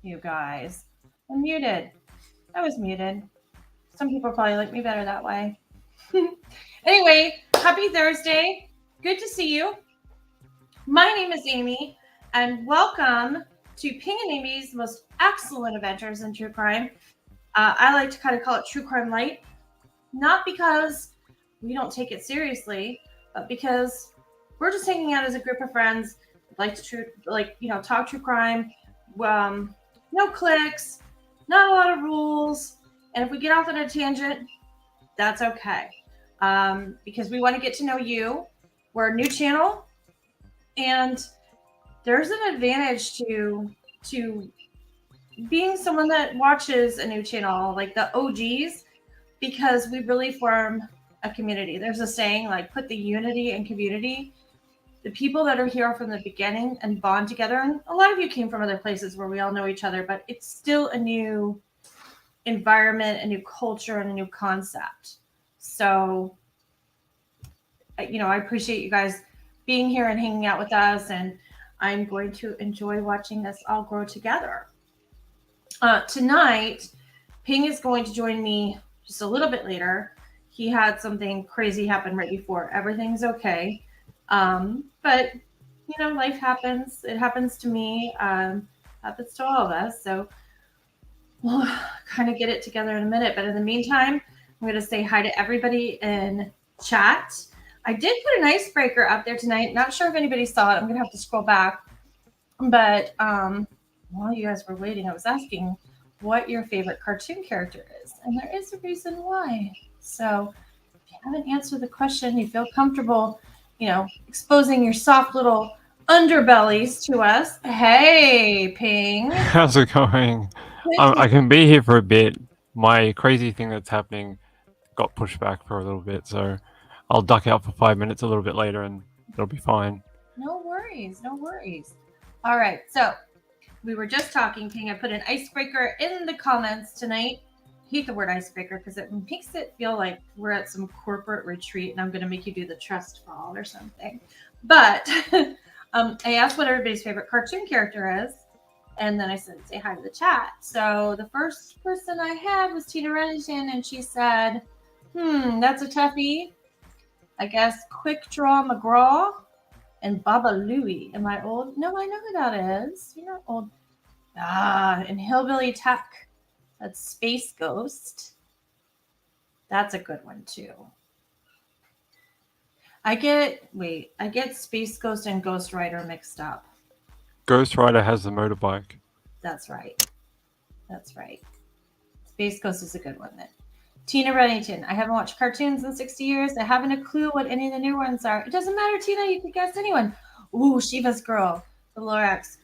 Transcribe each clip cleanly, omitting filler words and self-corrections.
You guys. I'm muted. I was muted. Some people probably like me better that way. Anyway, happy Thursday. Good to see you. My name is Aimee, and welcome to Ping and Aimee's most excellent adventures in true crime. I like to kind of call it true crime light, not because we don't take it seriously, but because we're just hanging out as a group of friends, like to talk true crime. No clicks, not a lot of rules, and if we get off on a tangent, that's okay. Because we want to get to know you. We're a new channel, and there's an advantage to being someone that watches a new channel, like the OGs, because we really form a community. There's a saying like put the unity in community. The people that are here from the beginning and bond together, and a lot of you came from other places where we all know each other, but it's still a new environment, a new culture, and a new concept. So, I appreciate you guys being here and hanging out with us, and I'm going to enjoy watching us all grow together. Tonight, Ping is going to join me just a little bit later. He had something crazy happen right before. Everything's okay. But life happens. It happens to me. Happens to all of us. So we'll kind of get it together in a minute. But in the meantime, I'm going to say hi to everybody in chat. I did put an icebreaker up there tonight. Not sure if anybody saw it. I'm going to have to scroll back. But while you guys were waiting, I was asking what your favorite cartoon character is. And there is a reason why. So if you haven't answered the question, you feel comfortable, exposing your soft little underbellies to us. Hey, Ping. How's it going? I can be here for a bit. My crazy thing that's happening got pushed back for a little bit, so I'll duck out for 5 minutes a little bit later and it'll be fine. No worries. No worries. All right. So we were just talking, Ping. I put an icebreaker in the comments tonight. I hate the word icebreaker because it makes it feel like we're at some corporate retreat and I'm going to make you do the trust fall or something. But I asked what everybody's favorite cartoon character is. And then I said, say hi to the chat. So the first person I had was Tina Reddington, and she said, that's a toughie. I guess Quick Draw McGraw and Baba Louie. Am I old? No, I know who that is. You're not old. And Hillbilly Tech. That's Space Ghost. That's a good one too. I get Space Ghost and Ghost Rider mixed up. Ghost Rider has the motorbike. That's right. Space Ghost is a good one then. Tina Reddington. I haven't watched cartoons in 60 years. I haven't a clue what any of the new ones are. It doesn't matter, Tina. You can guess anyone. Ooh, Shiva's Girl. The Lorax.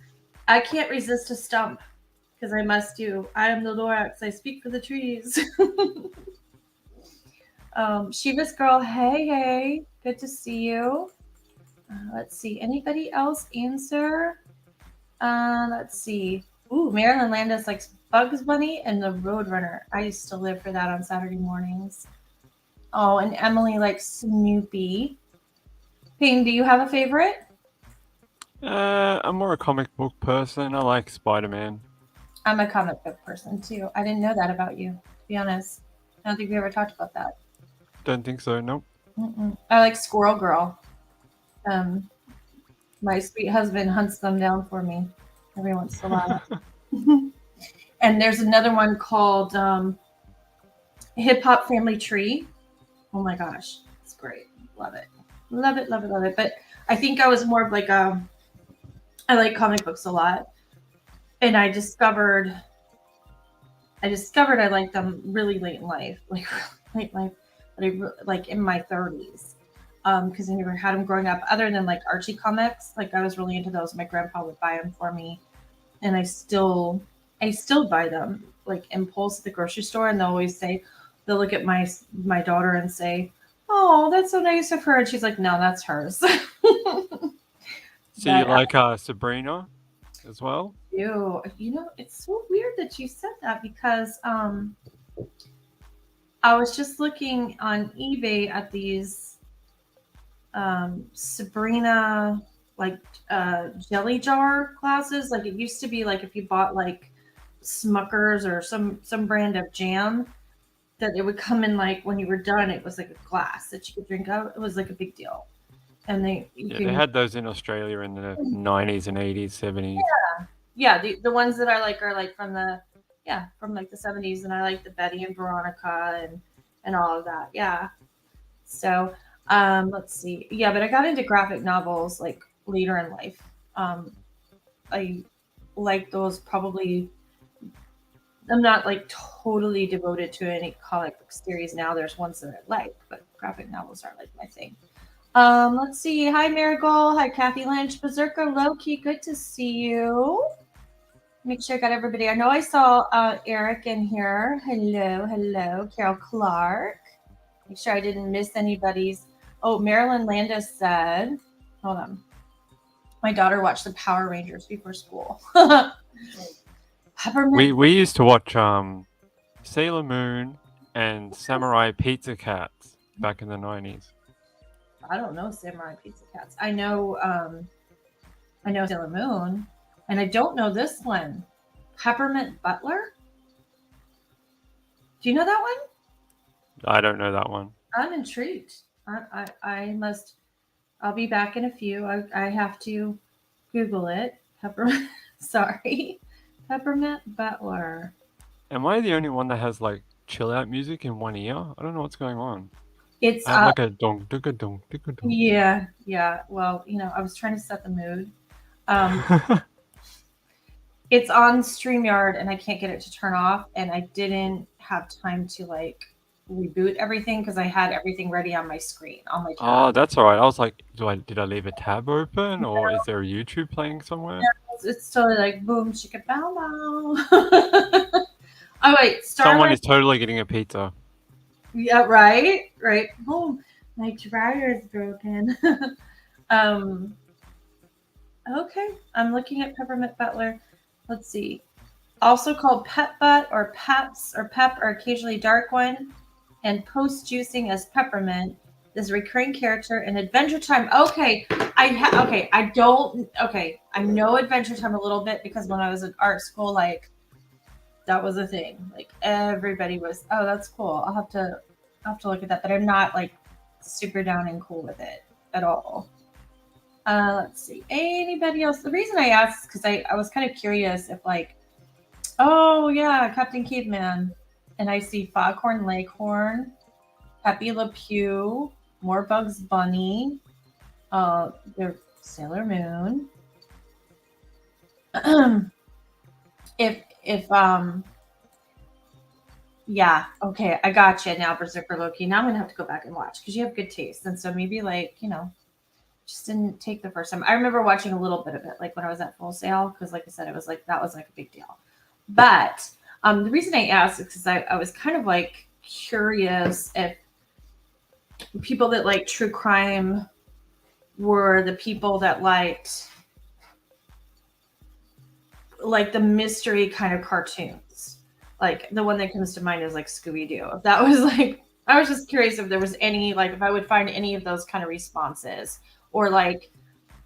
I can't resist a stump because I must do. I am the Lorax. I speak for the trees. Shiva's Girl. Hey. Good to see you. Let's see. Anybody else answer? Let's see. Ooh, Marilyn Landis likes Bugs Bunny and the Roadrunner. I used to live for that on Saturday mornings. Oh, and Emily likes Snoopy. Ping, do you have a favorite? I'm more a comic book person. I like Spider-Man. I'm a comic book person too. I didn't know that about you, to be honest. I don't think we ever talked about that. Don't think so, nope. I like Squirrel Girl. My sweet husband hunts them down for me every once in a while. And there's another one called Hip Hop Family Tree. Oh my gosh, it's great. Love it. But I think I was more of like I like comic books a lot, and I discovered I liked them really late in life, like late life, like in my 30s. Because I never had them growing up, other than like Archie comics. Like I was really into those. My grandpa would buy them for me, and I still buy them like impulse at the grocery store, and they'll look at my daughter and say, "Oh, that's so nice of her," and she's like, "No, that's hers." So you like Sabrina as well? It's so weird that you said that because I was just looking on eBay at these Sabrina like jelly jar glasses. Like it used to be like if you bought like Smuckers or some brand of jam that it would come in like when you were done, it was like a glass that you could drink out. It was like a big deal. And They had those in Australia in the 90s and 80s, 70s. Yeah, the ones that I like are like from like the 70s, and I like the Betty and Veronica and all of that. Yeah. So, let's see. Yeah, but I got into graphic novels like later in life. I like those probably. I'm not like totally devoted to any comic book series now. There's ones that I like, but graphic novels are like my thing. Let's see. Hi, Marigold. Hi, Kathy Lynch. Berserker Loki. Good to see you. Make sure I got everybody. I know I saw Eric in here. Hello, hello. Carol Clark. Make sure I didn't miss anybody's. Oh, Marilyn Landis said, hold on. My daughter watched the Power Rangers before school. We used to watch Sailor Moon and Samurai Pizza Cats back in the 90s. I don't know Samurai Pizza Cats. I know Sailor Moon, and I don't know this one. Peppermint Butler. Do you know that one? I don't know that one. I'm intrigued. I must. I'll be back in a few. I have to Google it. Peppermint. Sorry, Peppermint Butler. Am I the only one that has like chill out music in one ear? I don't know what's going on. It's I have like a dong, digga dong, digga dong. Yeah. Well, I was trying to set the mood. It's on StreamYard and I can't get it to turn off, and I didn't have time to like reboot everything because I had everything ready on my screen on my tab. Oh, that's all right. I was like, did I leave a tab open, or is there a YouTube playing somewhere? It's totally like boom chicka bow bow. Oh wait, someone is totally getting a pizza. Yeah, right. Boom, my dryer is broken. Okay, I'm looking at Peppermint Butler. Let's see. Also called Pep Butt or Peps or Pep or occasionally Dark One, and post juicing as Peppermint. This recurring character in Adventure Time. Okay, I know Adventure Time a little bit because when I was at art school, like that was a thing. Like everybody was. Oh, that's cool. I'll have to look at that, but I'm not like super down and cool with it at all. Let's see. Anybody else? The reason I asked is because I was kind of curious if like, oh yeah, Captain Caveman, and I see Foghorn Leghorn, Pepe Le Pew, more Bugs Bunny, there's Sailor Moon. Yeah, okay, I got you now, Berserker Loki. Now I'm gonna have to go back and watch because you have good taste, and so maybe like just didn't take the first time. I remember watching a little bit of it, like when I was at Full Sail, because like I said, it was like that was like a big deal. But the reason I asked is because I was kind of like curious if people that like true crime were the people that liked like the mystery kind of cartoons. Like the one that comes to mind is like Scooby-Doo. If that was like, I was just curious if there was any, like if I would find any of those kind of responses. Or like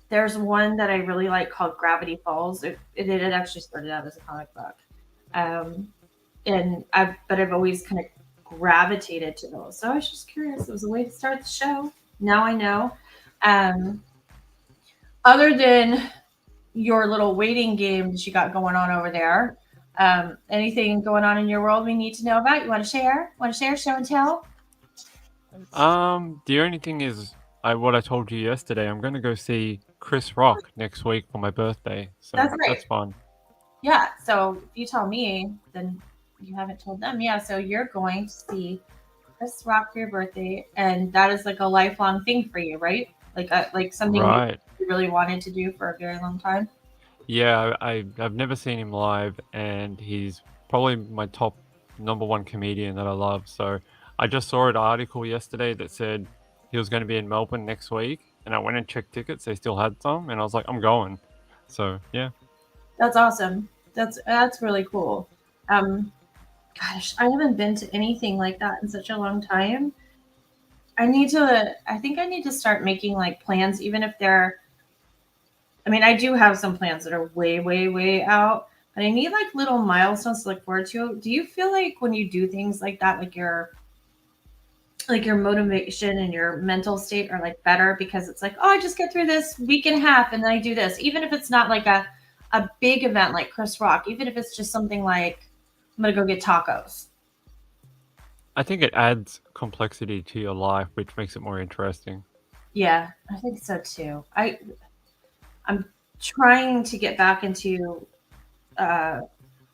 there's one that I really like called Gravity Falls. It actually started out as a comic book. But I've always kind of gravitated to those. So I was just curious. It was a way to start the show. Now I know. Other than your little waiting game that you got going on over there, anything going on in your world we need to know about? You want to share? Show and tell? The only thing is, what I told you yesterday, I'm going to go see Chris Rock next week for my birthday. So that's fun. Yeah. So if you tell me, then you haven't told them. Yeah. So you're going to see Chris Rock for your birthday, and that is like a lifelong thing for you, right? Like something you really wanted to do for a very long time. Yeah, I've never seen him live, and he's probably my top number one comedian that I love. So I just saw an article yesterday that said he was going to be in Melbourne next week, and I went and checked tickets. They still had some, and I was like, I'm going. So yeah, that's awesome. That's really cool. Gosh, I haven't been to anything like that in such a long time. I think I need to start making like plans, even if they're, I mean, I do have some plans that are way, way, way out, but I need like little milestones to look forward to. Do you feel like when you do things like that, like your motivation and your mental state are like better because it's like, oh, I just get through this week and a half and then I do this, even if it's not like a big event like Chris Rock, even if it's just something like I'm gonna go get tacos. I think it adds complexity to your life, which makes it more interesting. Yeah, I think so too. I'm trying to get back into uh,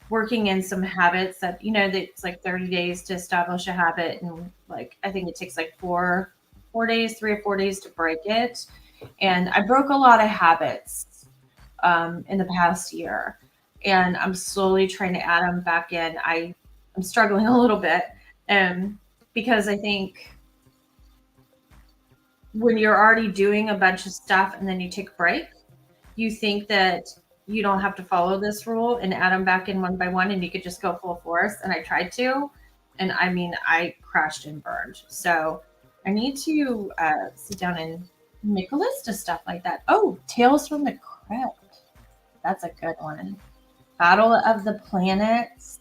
working in some habits that that it's like 30 days to establish a habit, and like I think it takes like four days, 3 or 4 days to break it. And I broke a lot of habits in the past year, and I'm slowly trying to add them back in. I'm struggling a little bit, because I think when you're already doing a bunch of stuff and then you take a break, you think that you don't have to follow this rule and add them back in one by one and you could just go full force. And I tried to, and I mean, I crashed and burned. So I need to sit down and make a list of stuff like that. Oh, Tales from the Crypt. That's a good one. Battle of the Planets.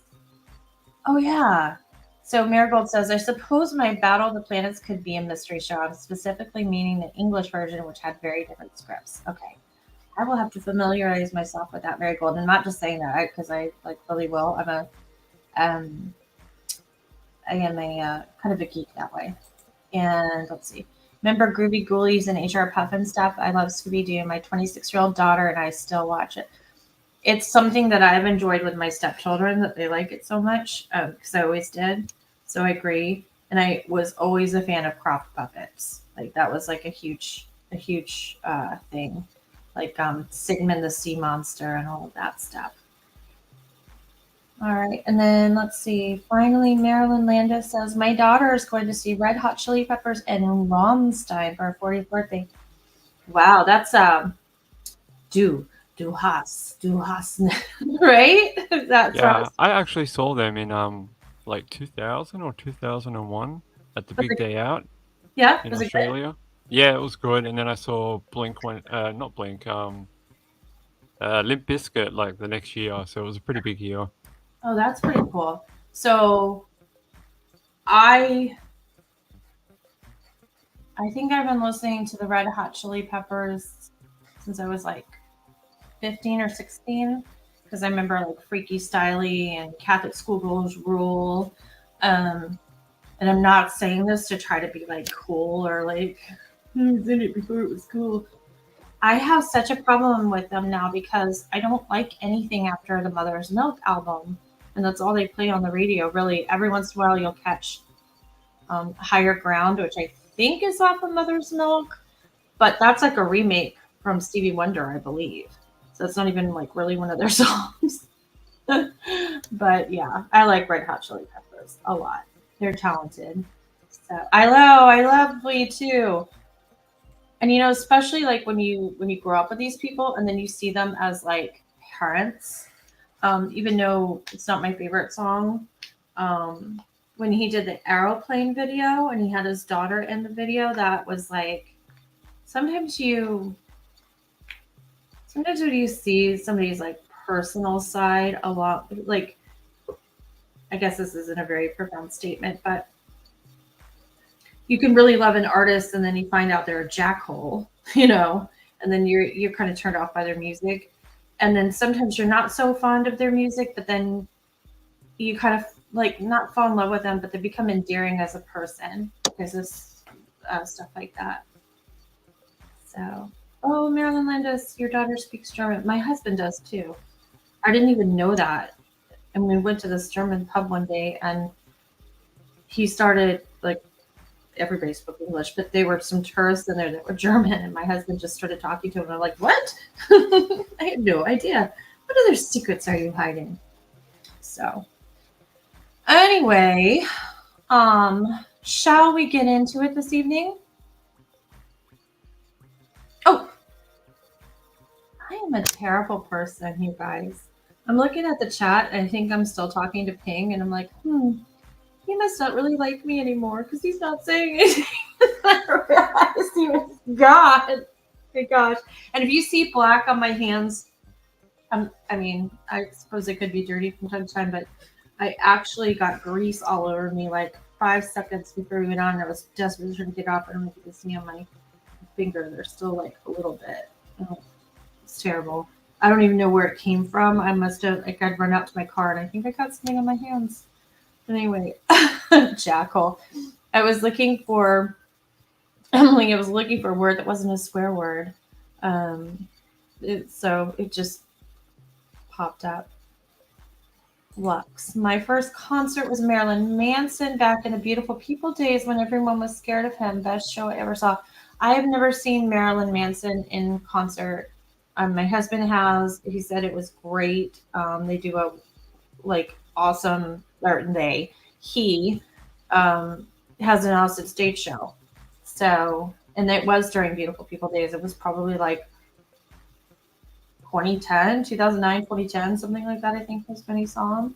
Oh, yeah. So Marigold says, I suppose my Battle of the Planets could be a mystery show. I'm specifically meaning the English version, which had very different scripts. Okay. I will have to familiarize myself with that Marigold. And not just saying that because I like really will. Um, I am a kind of a geek that way. And let's see. Remember Groovy Ghoulies and HR Puff and stuff? I love Scooby Doo. My 26-year-old daughter and I still watch it. It's something that I've enjoyed with my stepchildren that they like it so much because I always did. So I agree. And I was always a fan of Croft puppets. Like that was like a huge thing. Like Sigmund the Sea Monster and all of that stuff. All right, and then let's see. Finally, Marilyn Landis says, my daughter is going to see Red Hot Chili Peppers and Rammstein for her 40th birthday. Wow, that's du hast, right? That's Yeah, I actually saw them in like 2000 or 2001 at the big day out yeah. in Was it good? Australia. Yeah, it was good. And then I saw not Blink, Limp Bizkit like the next year. So it was a pretty big year. Oh, that's pretty cool. So I think I've been listening to the Red Hot Chili Peppers since I was like 15 or 16 because I remember like Freaky Styley and Catholic Schoolgirls Rule. And I'm not saying this to try to be like cool or like I was in it before it was cool. I have such a problem with them now because I don't like anything after the Mother's Milk album. And that's all they play on the radio. Really, every once in a while you'll catch Higher Ground, which I think is off of Mother's Milk. But that's like a remake from Stevie Wonder, I believe. So it's not even like really one of their songs. But yeah, I like Red Hot Chili Peppers a lot. They're talented. So I love Flea too. And especially like when you grow up with these people and then you see them as like parents, even though it's not my favorite song. When he did the aeroplane video and he had his daughter in the video, that was like sometimes when you see somebody's like personal side a lot, like I guess this isn't a very profound statement, but you can really love an artist and then you find out they're a jackhole, and then you're kind of turned off by their music. And then sometimes you're not so fond of their music, but then you kind of like not fall in love with them, but they become endearing as a person because of stuff like that. So, oh, Marilyn Landis, your daughter speaks German. My husband does too. I didn't even know that. And we went to this German pub one day and he started like, everybody spoke English, but there were some tourists in there that were German, and my husband just started talking to him. And I'm like, what? I had no idea. What other secrets are you hiding? So anyway, shall we get into it this evening? Oh, I am a terrible person, you guys. I'm looking at the chat and I think I'm still talking to Ping, and I'm like, he must not really like me anymore because he's not saying anything. I realize God. My gosh. And if you see black on my hands, I mean, I suppose it could be dirty from time to time, but I actually got grease all over me like 5 seconds before we went on. And I was desperately trying to get off. I don't know if you can see on my finger. There's still like a little bit. Oh, it's terrible. I don't even know where it came from. I must have like I'd run out to my car and I think I got something on my hands. But anyway, jackal. I was looking for Emily. I was looking for a word that wasn't a swear word. So it just popped up. Lux. My first concert was Marilyn Manson back in the Beautiful People days when everyone was scared of him. Best show I ever saw. I have never seen Marilyn Manson in concert. My husband has. He said it was great. They do a like awesome, or he has an awesome stage show. So, and it was during Beautiful People days. It was probably like 2010, 2009, 2010, something like that, I think was when he saw him.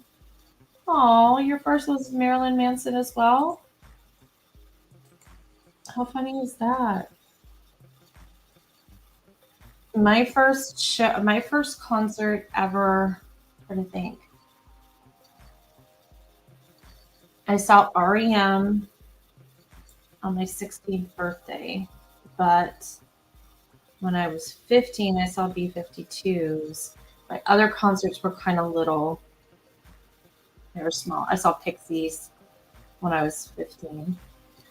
Oh, your first was Marilyn Manson as well? How funny is that? My first concert ever, what do you think? I saw REM on my 16th birthday, but when I was 15, I saw B-52s. My other concerts were kind of little. They were small. I saw Pixies when I was 15,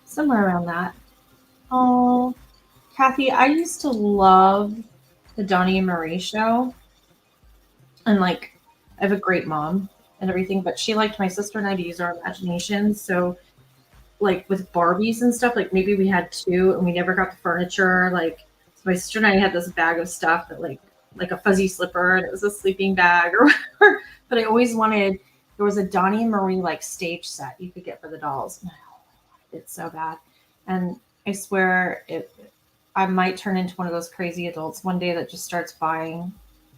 somewhere around that. Oh, Kathy, I used to love the Donnie and Marie show. And like, I have a great mom and everything, but she liked my sister and I to use our imaginations. So, like, with Barbies and stuff, like, maybe we had two and we never got the furniture. Like, so my sister and I had this bag of stuff that, like a fuzzy slipper, and it was a sleeping bag or whatever. But I always wanted, there was a Donnie and Marie, like, stage set you could get for the dolls. And I wanted it so bad. And I swear I might turn into one of those crazy adults one day that just starts buying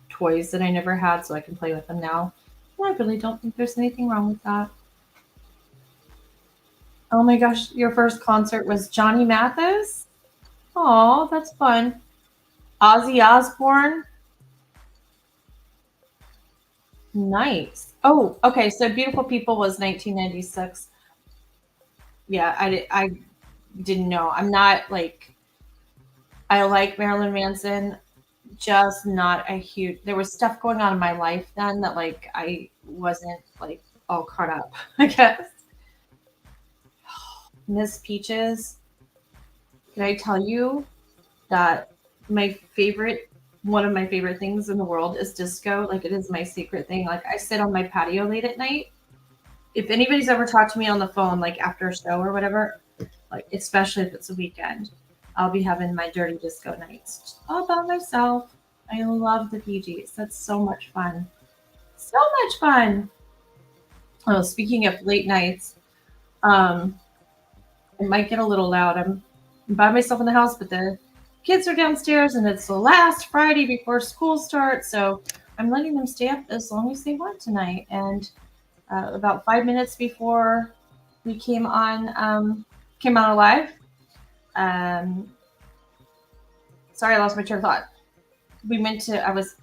toys that I never had so I can play with them now. And I really don't think there's anything wrong with that. Oh my gosh, your first concert was Johnny Mathis? Oh, that's fun. Ozzy Osbourne? Nice. Oh, okay. So Beautiful People was 1996. Yeah, I didn't know. I'm not like, I like Marilyn Manson, just not a huge, there was stuff going on in my life then that like I wasn't like all caught up, I guess. Miss Peaches, can I tell you that my favorite, one of my favorite things in the world is disco? Like, it is my secret thing. Like, I sit on my patio late at night. If anybody's ever talked to me on the phone, like after a show or whatever, like especially if it's a weekend, I'll be having my dirty disco nights just all by myself. I love the PGs. That's so much fun. So much fun. Oh, speaking of late nights, um, it might get a little loud. I'm by myself in the house, but the kids are downstairs, and it's the last Friday before school starts, so I'm letting them stay up as long as they want tonight. And about 5 minutes before we came on alive. Um, sorry, I lost my train of thought. We went to. I was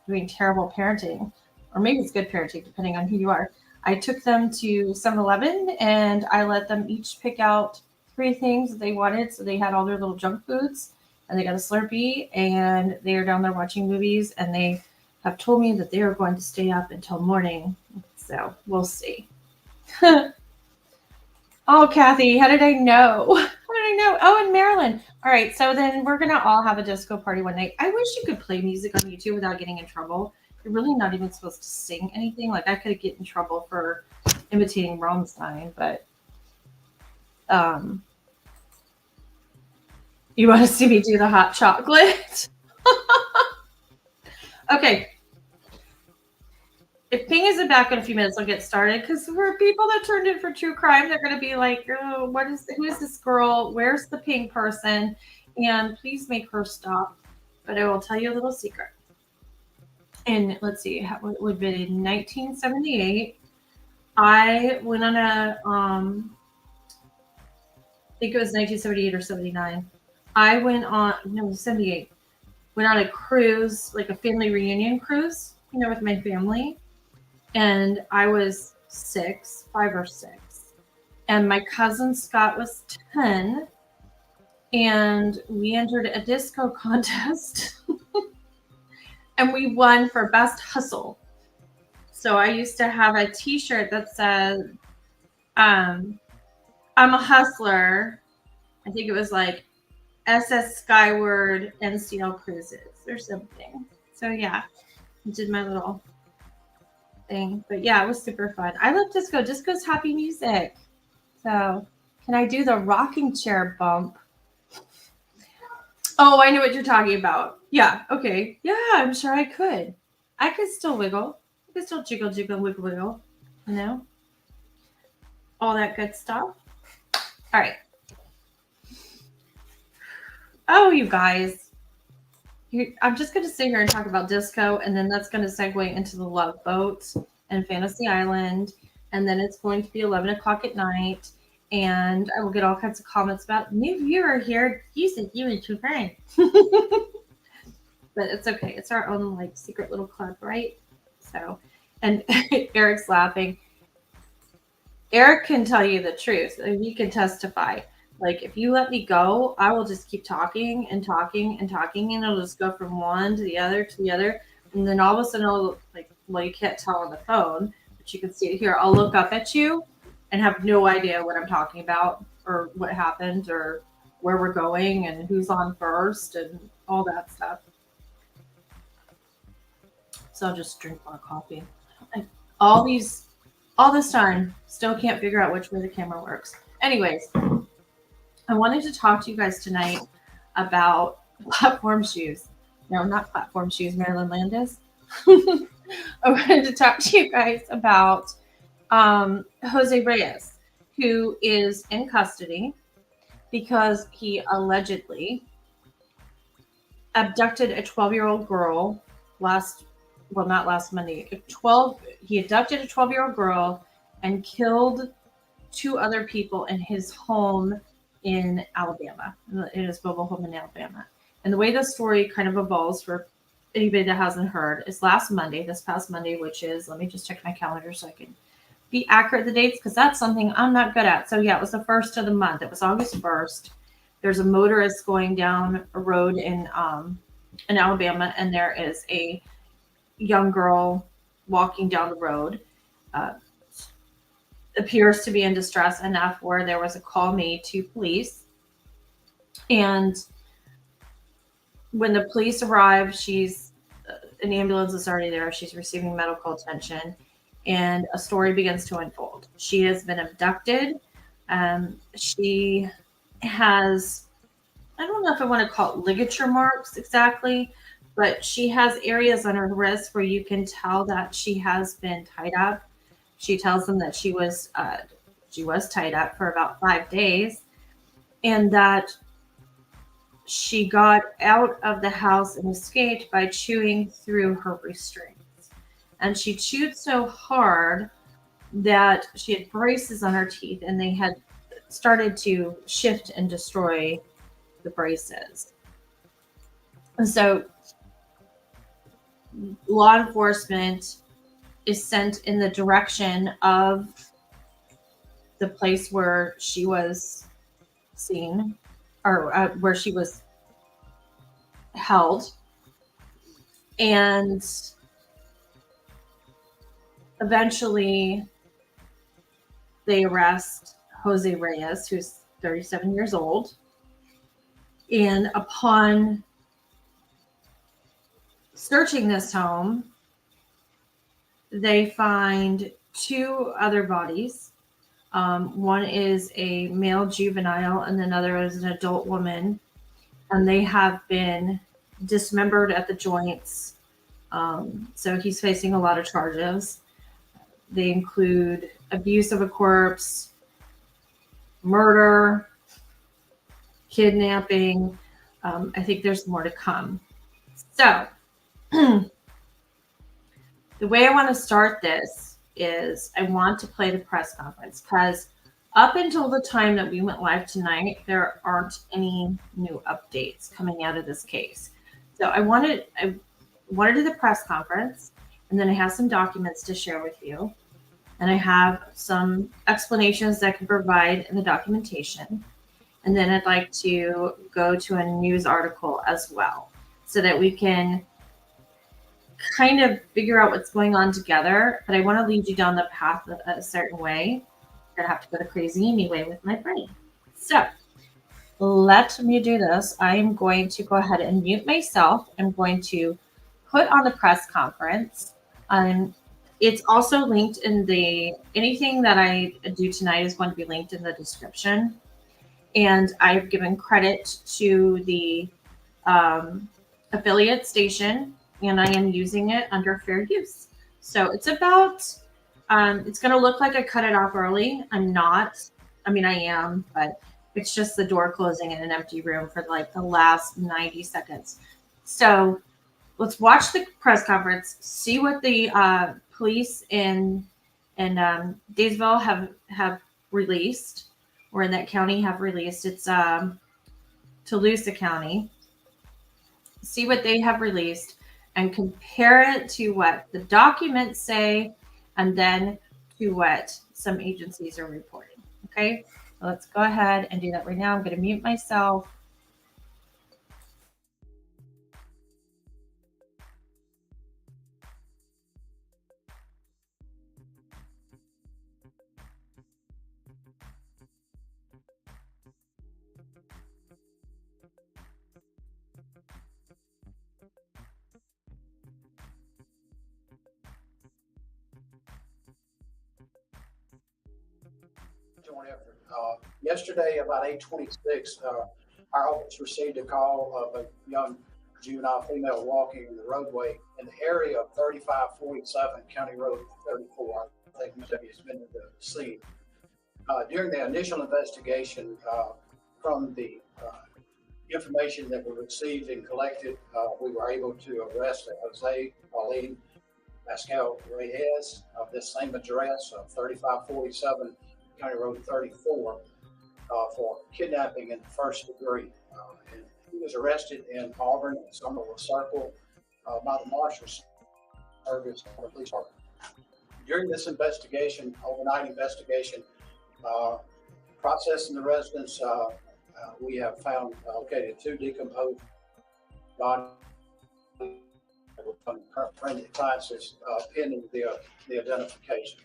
doing terrible parenting, or maybe it's good parenting, depending on who you are. I took them to 7-Eleven and I let them each pick out three things that they wanted. So they had all their little junk foods and they got a Slurpee and they are down there watching movies and they have told me that they are going to stay up until morning. So we'll see. Oh, Kathy, how did I know? How did I know? Oh, in Maryland. All right, so then we're gonna all have a disco party one night. I wish you could play music on YouTube without getting in trouble. You're really not even supposed to sing anything. Like I could get in trouble for imitating Rammstein, but um, you want to see me do the hot chocolate? Okay. If Ping isn't back in a few minutes, I'll get started because for people that turned in for true crime, they're going to be like, "Oh, who is this girl? Where's the Ping person?" And please make her stop. But I will tell you a little secret. And let's see, it would have been in 1978. I went on I think it was 1978 or 79. I went on, no, 78. went on a cruise, like a family reunion cruise, with my family. And I was 5 or 6. And my cousin Scott was 10. And we entered a disco contest. And we won for Best Hustle. So I used to have a t-shirt that said, I'm a hustler. I think it was like SS Skyward NCL Cruises or something. So yeah, I did my little thing. But yeah, it was super fun. I love disco. Disco's happy music. So can I do the rocking chair bump? Oh, I know what you're talking about. Yeah, okay. Yeah, I'm sure I could. I could still wiggle. I could still jiggle, jiggle, wiggle, wiggle. All that good stuff. All right. Oh, you guys. I'm just going to sit here and talk about disco, and then that's going to segue into the Love Boat and Fantasy Island, and then it's going to be 11 o'clock at night, and I will get all kinds of comments about new viewer here. You said you were too kind. But it's okay. It's our own like secret little club, right? So, and Eric's laughing. Eric can tell you the truth. He can testify. Like, if you let me go, I will just keep talking and talking and talking, and it'll just go from one to the other to the other. And then all of a sudden, well, you can't tell on the phone, but you can see it here. I'll look up at you and have no idea what I'm talking about or what happened or where we're going and who's on first and all that stuff. So I'll just drink more coffee. All this time, still can't figure out which way the camera works. Anyways, I wanted to talk to you guys tonight about platform shoes. No, not platform shoes, Marilyn Landis. I wanted to talk to you guys about Jose Reyes, who is in custody because he allegedly abducted a 12-year-old girl not last Monday. He abducted a 12-year-old girl and killed 2 other people in his home in Alabama, in his mobile home in Alabama. And the way the story kind of evolves for anybody that hasn't heard is this past Monday, which is, let me just check my calendar so I can be accurate the dates, because that's something I'm not good at. So yeah, it was the 1st of the month. It was August 1st. There's a motorist going down a road in Alabama, and there is a young girl walking down the road. Appears to be in distress enough where there was a call made to police. And when the police arrive, an ambulance is already there. She's receiving medical attention, and a story begins to unfold. She has been abducted. She has, I don't know if I want to call it ligature marks exactly, but she has areas on her wrist where you can tell that she has been tied up. She tells them that she was tied up for about 5 days, and that she got out of the house and escaped by chewing through her restraints. And she chewed so hard that she had braces on her teeth, and they had started to shift and destroy the braces. And so law enforcement is sent in the direction of the place where she was seen, or where she was held. And eventually they arrest Jose Reyes, who's 37 years old. And upon searching this home, they find 2 other bodies. One is a male juvenile, and another is an adult woman. And they have been dismembered at the joints. So he's facing a lot of charges. They include abuse of a corpse, murder, kidnapping. I think there's more to come. So the way I want to start this is I want to play the press conference, because up until the time that we went live tonight, there aren't any new updates coming out of this case. So I wanted to do the press conference, and then I have some documents to share with you, and I have some explanations that I can provide in the documentation, and then I'd like to go to a news article as well, so that we can kind of figure out what's going on together. But I want to lead you down the path a certain way. I'm gonna have to go the crazy Aimee way with my brain. So let me do this. I am going to go ahead and mute myself. I'm going to put on the press conference. It's also linked in anything that I do tonight is going to be linked in the description. And I've given credit to the affiliate station, and I am using it under fair use. So it's about, it's going to look like I cut it off early. I'm not. I mean, I am, but it's just the door closing in an empty room for like the last 90 seconds. So let's watch the press conference, see what the police in Daysville have released, or in that county have released. It's Toulouse County. See what they have released and compare it to what the documents say, and then to what some agencies are reporting. Okay, so let's go ahead and do that right now. I'm going to mute myself. Effort. Yesterday, about 8:26, our office received a call of a young juvenile female walking the roadway in the area of 3547 County Road 34. I think Ms. Debbie has been to the scene. During the initial investigation, from the information that we received and collected, we were able to arrest Jose Pacual-Reyes of this same address of 3547 County Road 34 for kidnapping in the first degree. And he was arrested in Auburn, Somerville Circle, by the Marshals Service or Police Department. During this investigation, overnight investigation, processing the residence, we have found located 2 decomposed bodies from forensic sciences pending the identification.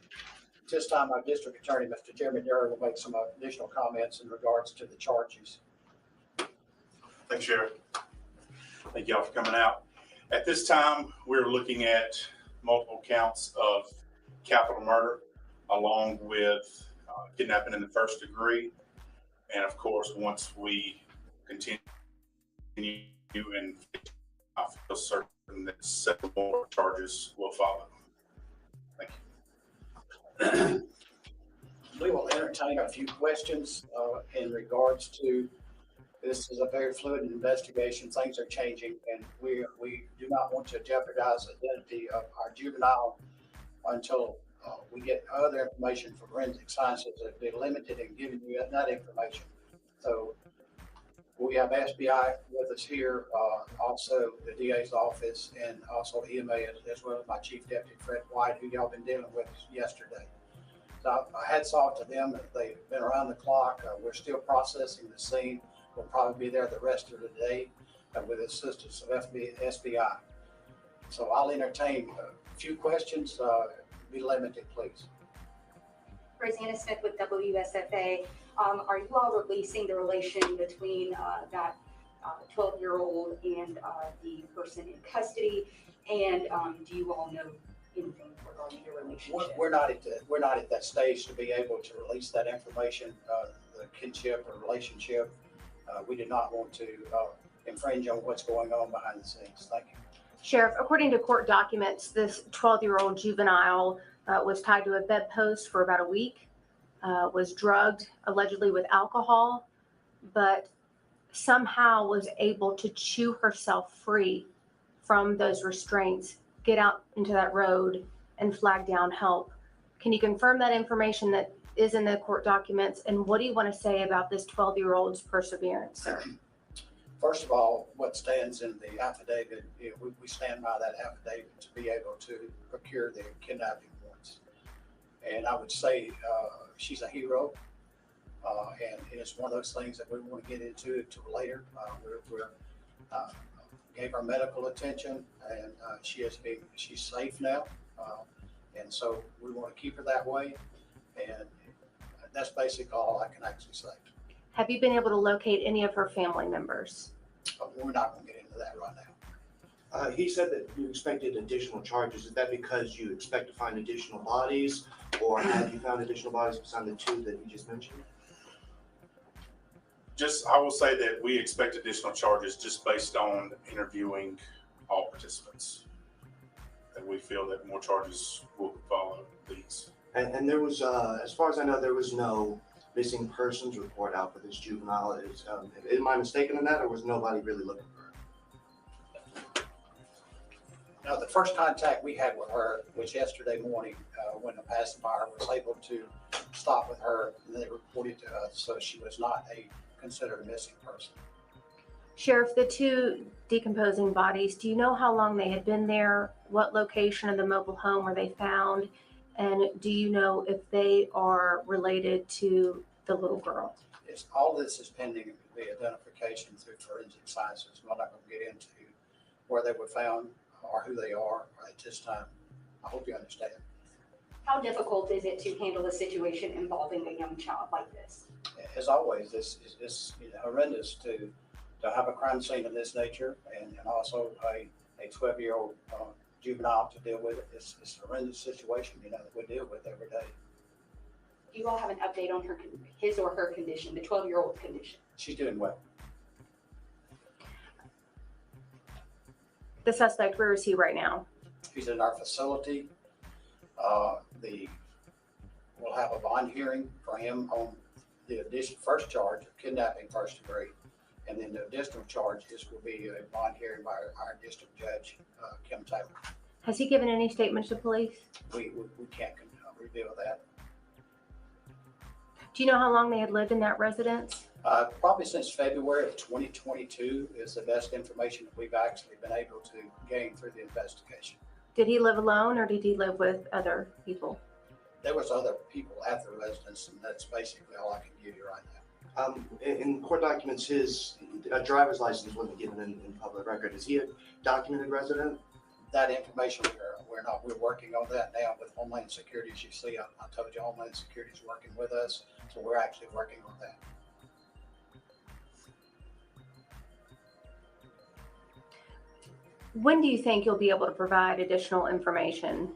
At this time, our district attorney, Mr. Jeremy Derry, will make some additional comments in regards to the charges. Thanks, Sheriff. Thank y'all for coming out. At this time, we're looking at multiple counts of capital murder, along with kidnapping in the first degree. And of course, once we continue and I feel certain that several more charges will follow. Thank you. We will entertain a few questions in regards to, this is a very fluid investigation. Things are changing, and we do not want to jeopardize the identity of our juvenile until we get other information from forensic sciences that be limited in giving you that information. So we have SBI with us here, also the DA's office, and also Aimee, as well as my Chief Deputy Fred White, who y'all been dealing with yesterday. So I hats off to them. They've been around the clock. We're still processing the scene. We'll probably be there the rest of the day with the assistance of SBI. So I'll entertain a few questions. Be limited, please. Rosanna Smith with WSFA. Are you all releasing the relation between that 12-year-old and the person in custody? And do you all know anything regarding your relationship? We're not at that stage to be able to release that information, the kinship or relationship. We do not want to infringe on what's going on behind the scenes. Thank you. Sheriff, according to court documents, this 12-year-old juvenile was tied to a bedpost for about a week, was drugged allegedly with alcohol, but somehow was able to chew herself free from those restraints, get out into that road, and flag down help. Can you confirm that information that is in the court documents, and what do you want to say about this 12-year-old's perseverance, sir? First of all, what stands in the affidavit, we stand by that affidavit to be able to procure the kidnapping warrants. And I would say she's a hero, and it's one of those things that we want to get into later. We're gave her medical attention, and she's safe now, and so we want to keep her that way. And that's basically all I can actually say. Have you been able to locate any of her family members? But we're not going to get into that right now. He said that you expected additional charges. Is that because you expect to find additional bodies, or have you found additional bodies besides the two that you just mentioned? I will say that we expect additional charges just based on interviewing all participants. And we feel that more charges will follow these. And there was, as far as I know, there was no missing persons report out for this juvenile. Am I mistaken in that, or was nobody really looking for her? Now, the first contact we had with her was yesterday morning when the pacifier was able to stop with her, and they reported to us, so she was not considered a missing person. Sheriff, the two decomposing bodies, do you know how long they had been there? What location of the mobile home were they found? And do you know if they are related to the little girl? All this is pending the identification through forensic sciences. I'm not going to get into where they were found or who they are at this time. I hope you understand. How difficult is it to handle a situation involving a young child like this? As always, this is horrendous to have a crime scene of this nature, and also a 12-year-old juvenile to deal with it. It's a horrendous situation, that we deal with every day. Do you all have an update on his or her condition, the 12-year-old's condition? She's doing well. The suspect, where is he right now? He's in our facility. We'll have a bond hearing for him on the first charge of kidnapping first degree, and then the additional charges will be a bond hearing by our district judge, Kim Taylor. Has he given any statements to police? We can't reveal that. Do you know how long they had lived in that residence? Probably since February of 2022 is the best information that we've actually been able to gain through the investigation. Did he live alone, or did he live with other people? There was other people at the residence, and that's basically all I can give you right now. In court documents, his driver's license wasn't given in public record. Is he a documented resident? That information we're working on that now with Homeland Security. As you see, I told you Homeland Security is working with us, so we're actually working on that. When do you think you'll be able to provide additional information?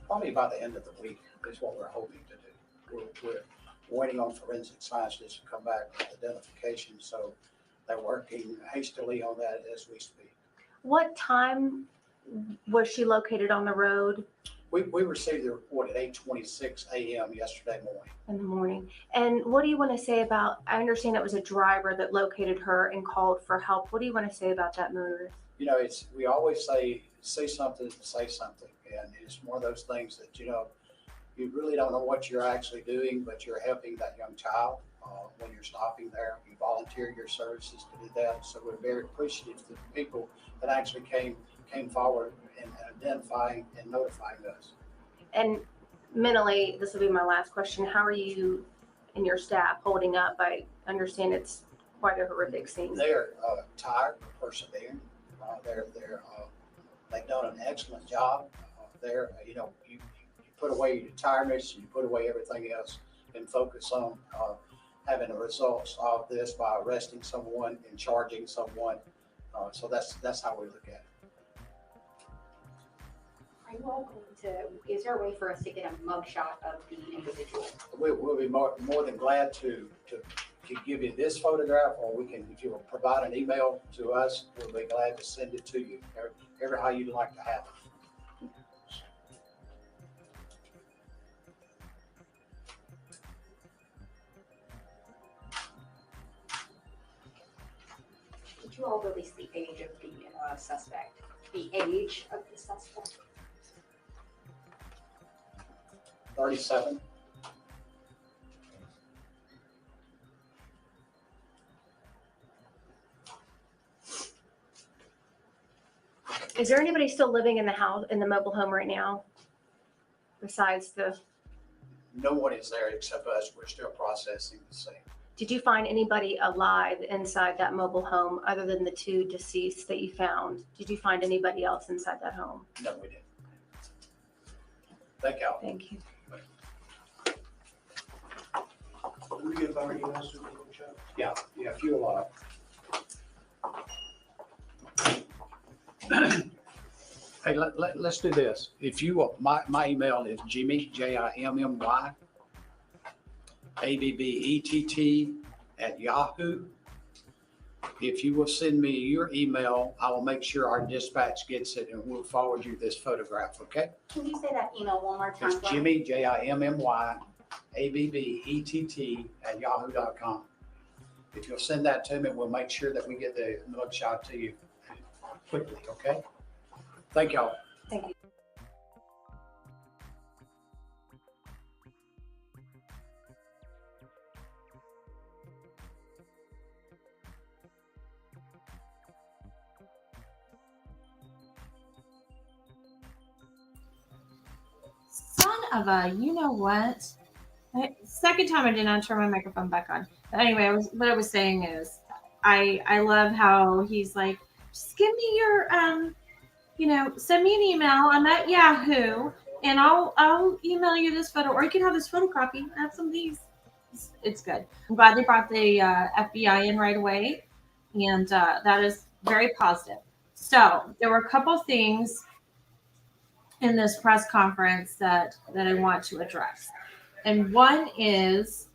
Probably by the end of the week is what we're hoping to do. We're waiting on forensic scientists to come back with identification, so they're working hastily on that as we speak. What time was she located on the road? We received the report at 8:26 a.m. yesterday morning. In the morning. And what do you want to say about, I understand it was a driver that located her and called for help. What do you want to say about that motorist? We always say something, say something. And it's one of those things that, you really don't know what you're actually doing, but you're helping that young child when you're stopping there. You volunteer your services to do that. So we're very appreciative to the people that actually came forward and identifying and notifying us. And mentally, this will be my last question. How are you and your staff holding up? I understand it's quite a horrific scene. They're tired, persevering. They've done an excellent job. You put away your tiredness, you put away everything else, and focus on having the results of this by arresting someone and charging someone. So that's how we look at it. Are you all going to, is there a way for us to get a mugshot of the individual? We'll be more than glad to give you this photograph, or we can, if you will provide an email to us, we'll be glad to send it to you, ever how you'd like to have it. Did you all release the age of the suspect? The age of the suspect? Is there anybody still living in the house, in the mobile home right now? Besides No one is there except us. We're still processing the same. did you find anybody alive inside that mobile home other than the 2 deceased that you found? Did you find anybody else inside that home? No, we didn't. Thank y'all. Thank you. Do we give our emails to the chat? Yeah, if you allow. Hey, let's do this. If you, my email is Jimmy, Jimmy, ABBETT@Yahoo. If you will send me your email, I will make sure our dispatch gets it and we'll forward you this photograph, okay? Can you say that email one more time? It's Jimmy, Jimmy, ABBETT@Yahoo.com. If you'll send that to me, we'll make sure that we get the mugshot to you quickly, okay? Thank y'all. Thank you. Son of a, you know what? Second time I did not turn my microphone back on. But anyway, what I was saying is, I love how he's like, just give me your send me an email. I'm at Yahoo, and I'll email you this photo, or you can have this photocopy. I have some of these. It's good. I'm glad they brought the FBI in right away, and that is very positive. So there were a couple things in this press conference that I want to address. And one is,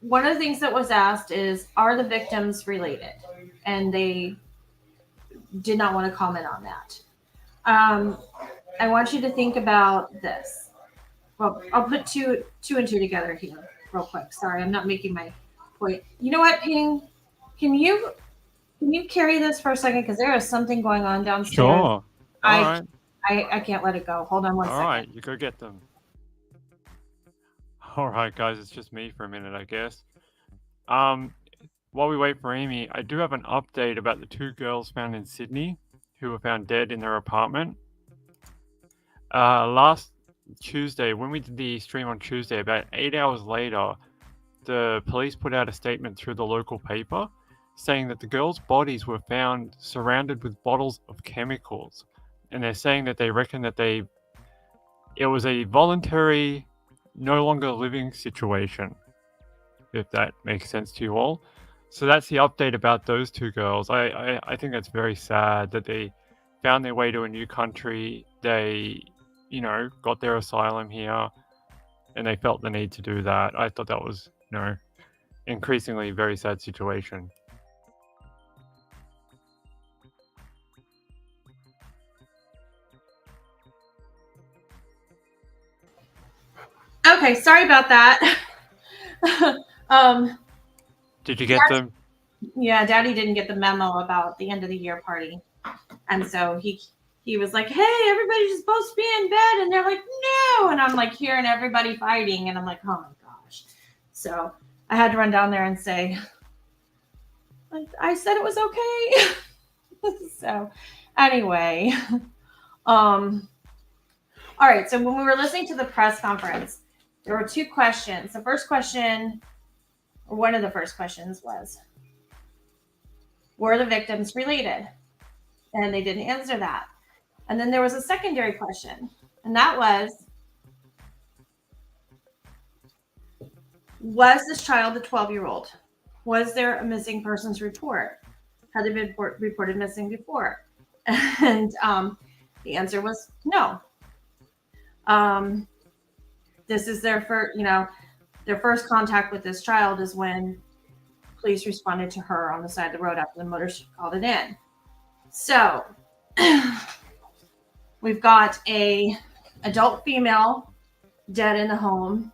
one of the things that was asked is, are the victims related? And they did not want to comment on that. I want you to think about this. Well, I'll put two and two together here real quick. Sorry, I'm not making my point. You know what, Ping? Can you carry this for a second? Because there is something going on downstairs. Sure. All right. I can't let it go. Hold on one second. All right, you go get them. All right, guys, it's just me for a minute, I guess. While we wait for Aimee, I do have an update about the 2 girls found in Sydney who were found dead in their apartment. Last Tuesday, when we did the stream on Tuesday, about 8 hours later, the police put out a statement through the local paper saying that the girls' bodies were found surrounded with bottles of chemicals. And they're saying that they reckon that it was a voluntary, no longer living situation, if that makes sense to you all. So that's the update about those 2 girls. I think that's very sad that they found their way to a new country. They, got their asylum here, and they felt the need to do that. I thought that was, increasingly very sad situation. Okay, sorry about that. Did you get them? Yeah, Daddy didn't get the memo about the end of the year party. And so he was like, hey, everybody's supposed to be in bed. And they're like, no. And I'm like hearing everybody fighting. And I'm like, oh my gosh. So I had to run down there and say, I said it was okay. So anyway, all right. So when we were listening to the press conference, there were 2 questions. The first question, or one of the first questions was, were the victims related? And they didn't answer that. And then there was a secondary question, and that was this child a 12-year-old? Was there a missing persons report? Had they been reported missing before? And the answer was no. This is their first contact with this child is when police responded to her on the side of the road after the motorist called it in. So we've got a adult female dead in the home,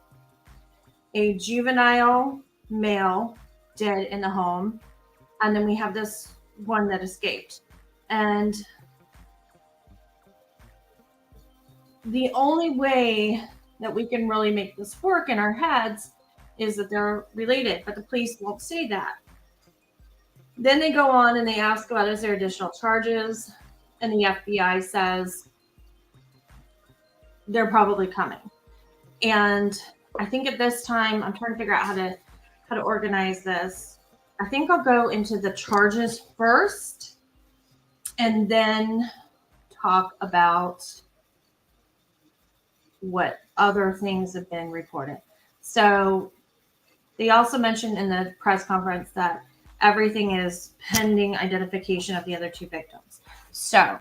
a juvenile male dead in the home, and then we have this one that escaped. And the only way that we can really make this work in our heads is that they're related, but the police won't say that. Then they go on and they ask about, is there additional charges? And the FBI says they're probably coming. And I think at this time, I'm trying to figure out how to organize this. I think I'll go into the charges first and then talk about what other things have been reported. So they also mentioned in the press conference that everything is pending identification of the other two victims. So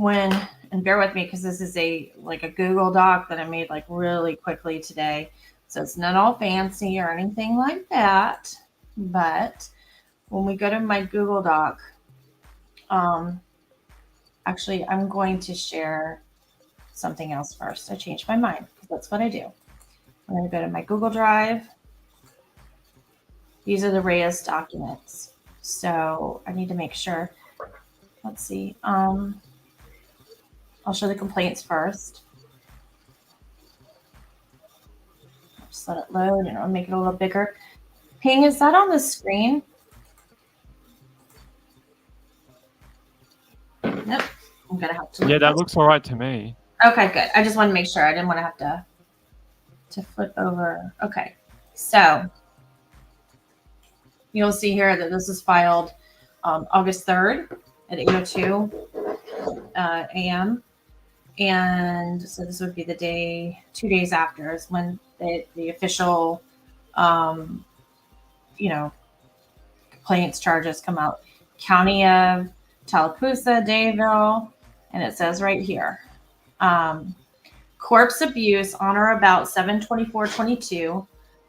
and bear with me because this is a Google Doc that I made like really quickly today. So it's not all fancy or anything like that. But when we go to my Google Doc, actually I'm going to share something else first. I changed my mind because that's what I do. I'm going to go to my Google Drive. These are the Reyes documents. So I need to make sure. Let's see. I'll show the complaints first. Just let it load and I'll make it a little bigger. Ping, is that on the screen? Nope. I'm gonna have to. Yeah, that looks all right to me. Okay, good. I just want to make sure. I didn't want to have to flip over. Okay, so you'll see here that this is filed August 3rd at 8:02 a.m. And so this would be the day, 2 days after is when the official, complaints charges come out. County of Tallapoosa, Dayville, and it says right here, corpse abuse on or about 7/24/22,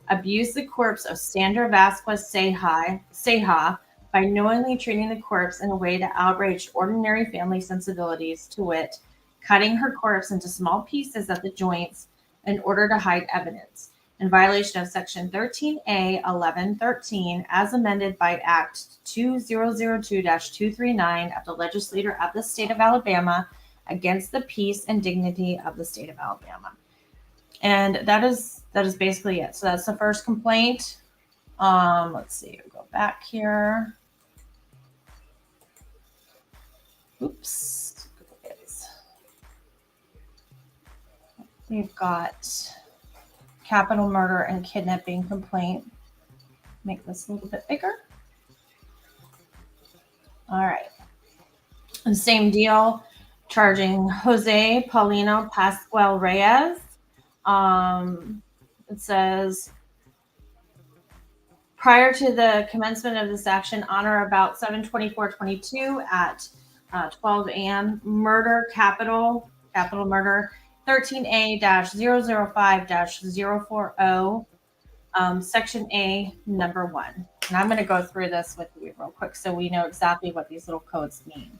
abused the corpse of Sandra Vasquez Ceja by knowingly treating the corpse in a way that outraged ordinary family sensibilities, to wit, cutting her corpse into small pieces at the joints in order to hide evidence, in violation of Section 13A 1113, as amended by Act 2002-239 of the legislature of the state of Alabama, against the peace and dignity of the state of Alabama. And that is basically it. So that's the first complaint. Let's see, we'll go back here. Oops. We've got capital murder and kidnapping complaint. Make this a little bit bigger. All right. And same deal, charging Jose Paulino Pacual-Reyes. It says, prior to the commencement of this action, on or about 7/24/22 at 12 a.m., capital murder, 13A-005-040, Section A, number 1. And I'm going to go through this with you real quick so we know exactly what these little codes mean.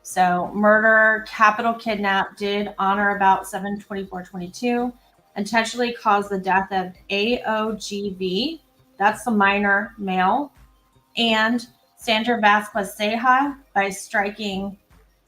So murder, capital kidnap, did on or about 7/24/22, intentionally caused the death of AOGV, that's the minor male, and Sandra Vasquez Ceja by striking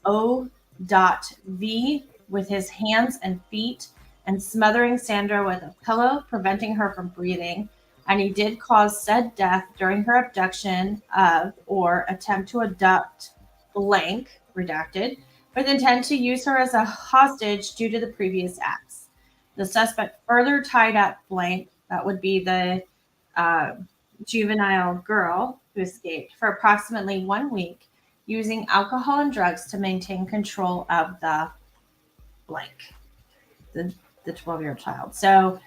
O.V with his hands and feet and smothering Sandra with a pillow, preventing her from breathing. And he did cause said death during her abduction of or attempt to abduct blank, redacted, with intent to use her as a hostage due to the previous acts. The suspect further tied up blank, that would be the juvenile girl who escaped, for approximately 1 week, using alcohol and drugs to maintain control of the blank, the 12-year-old child. So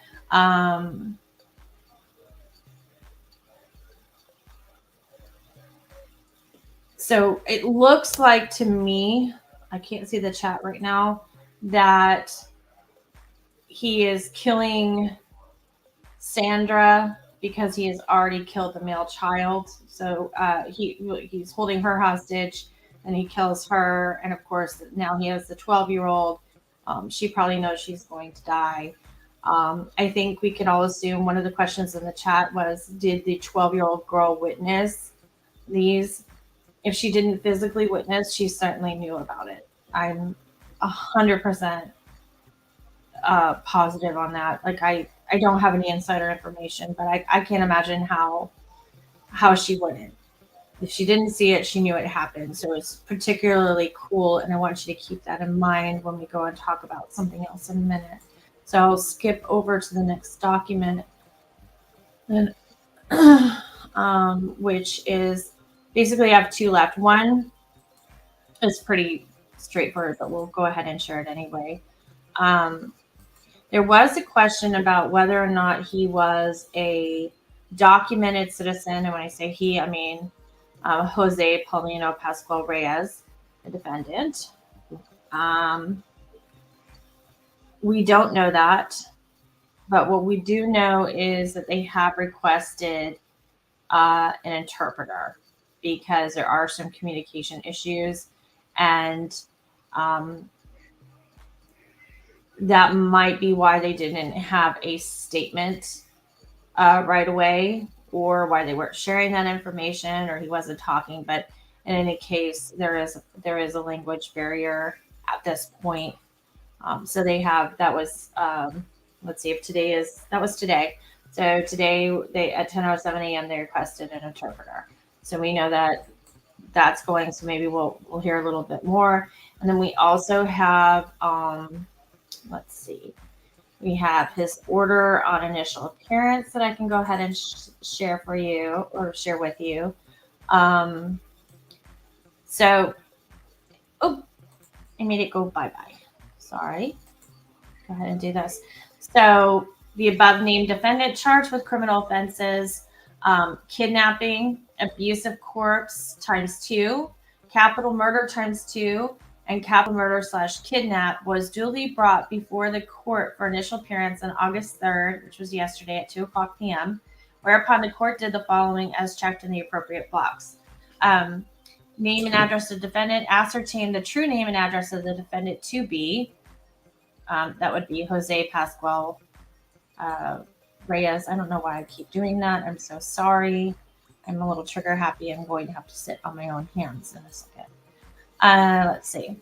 so it looks like to me, I can't see the chat right now, that he is killing Sandra because he has already killed the male child. So he's holding her hostage and he kills her. And of course, now he has the 12-year-old. She probably knows she's going to die. I think we can all assume one of the questions in the chat was, did the 12-year-old girl witness these? If she didn't physically witness, she certainly knew about it. I'm 100% positive on that. Like I don't have any insider information, but I can't imagine how she wouldn't. if she didn't see it, she knew it happened. So it's particularly cool. And I want you to keep that in mind when we go and talk about something else in a minute. So I'll skip over to the next document, and, which is basically I have two left. One is pretty straightforward, but we'll go ahead and share it anyway. There was a question about whether or not he was a documented citizen. And when I say he, I mean Jose Paulino Pacual-Reyes, the defendant. We don't know that, but what we do know is that they have requested an interpreter because there are some communication issues, and that might be why they didn't have a statement right away, or why they weren't sharing that information, or he wasn't talking. But in any case, there is a language barrier at this point. So they have, that was let's see if that was today. So today they at 10:07 a.m. they requested an interpreter. So we know that that's going. So maybe we'll hear a little bit more. And then we also have let's see. We have his order on initial appearance that I can go ahead and share for you, or share with you. So, oh, I made it go bye-bye. Sorry. Go ahead and do this. So the above named defendant charged with criminal offenses, kidnapping, abuse of corpse ×2, capital murder ×2, and capital murder / kidnap was duly brought before the court for initial appearance on August 3rd, which was yesterday at 2:00 p.m., whereupon the court did the following as checked in the appropriate box. Name and address of the defendant, ascertain the true name and address of the defendant to be, that would be Jose Pacual Reyes. I don't know why I keep doing that. I'm so sorry. I'm a little trigger happy. I'm going to have to sit on my own hands in a second. Let's see.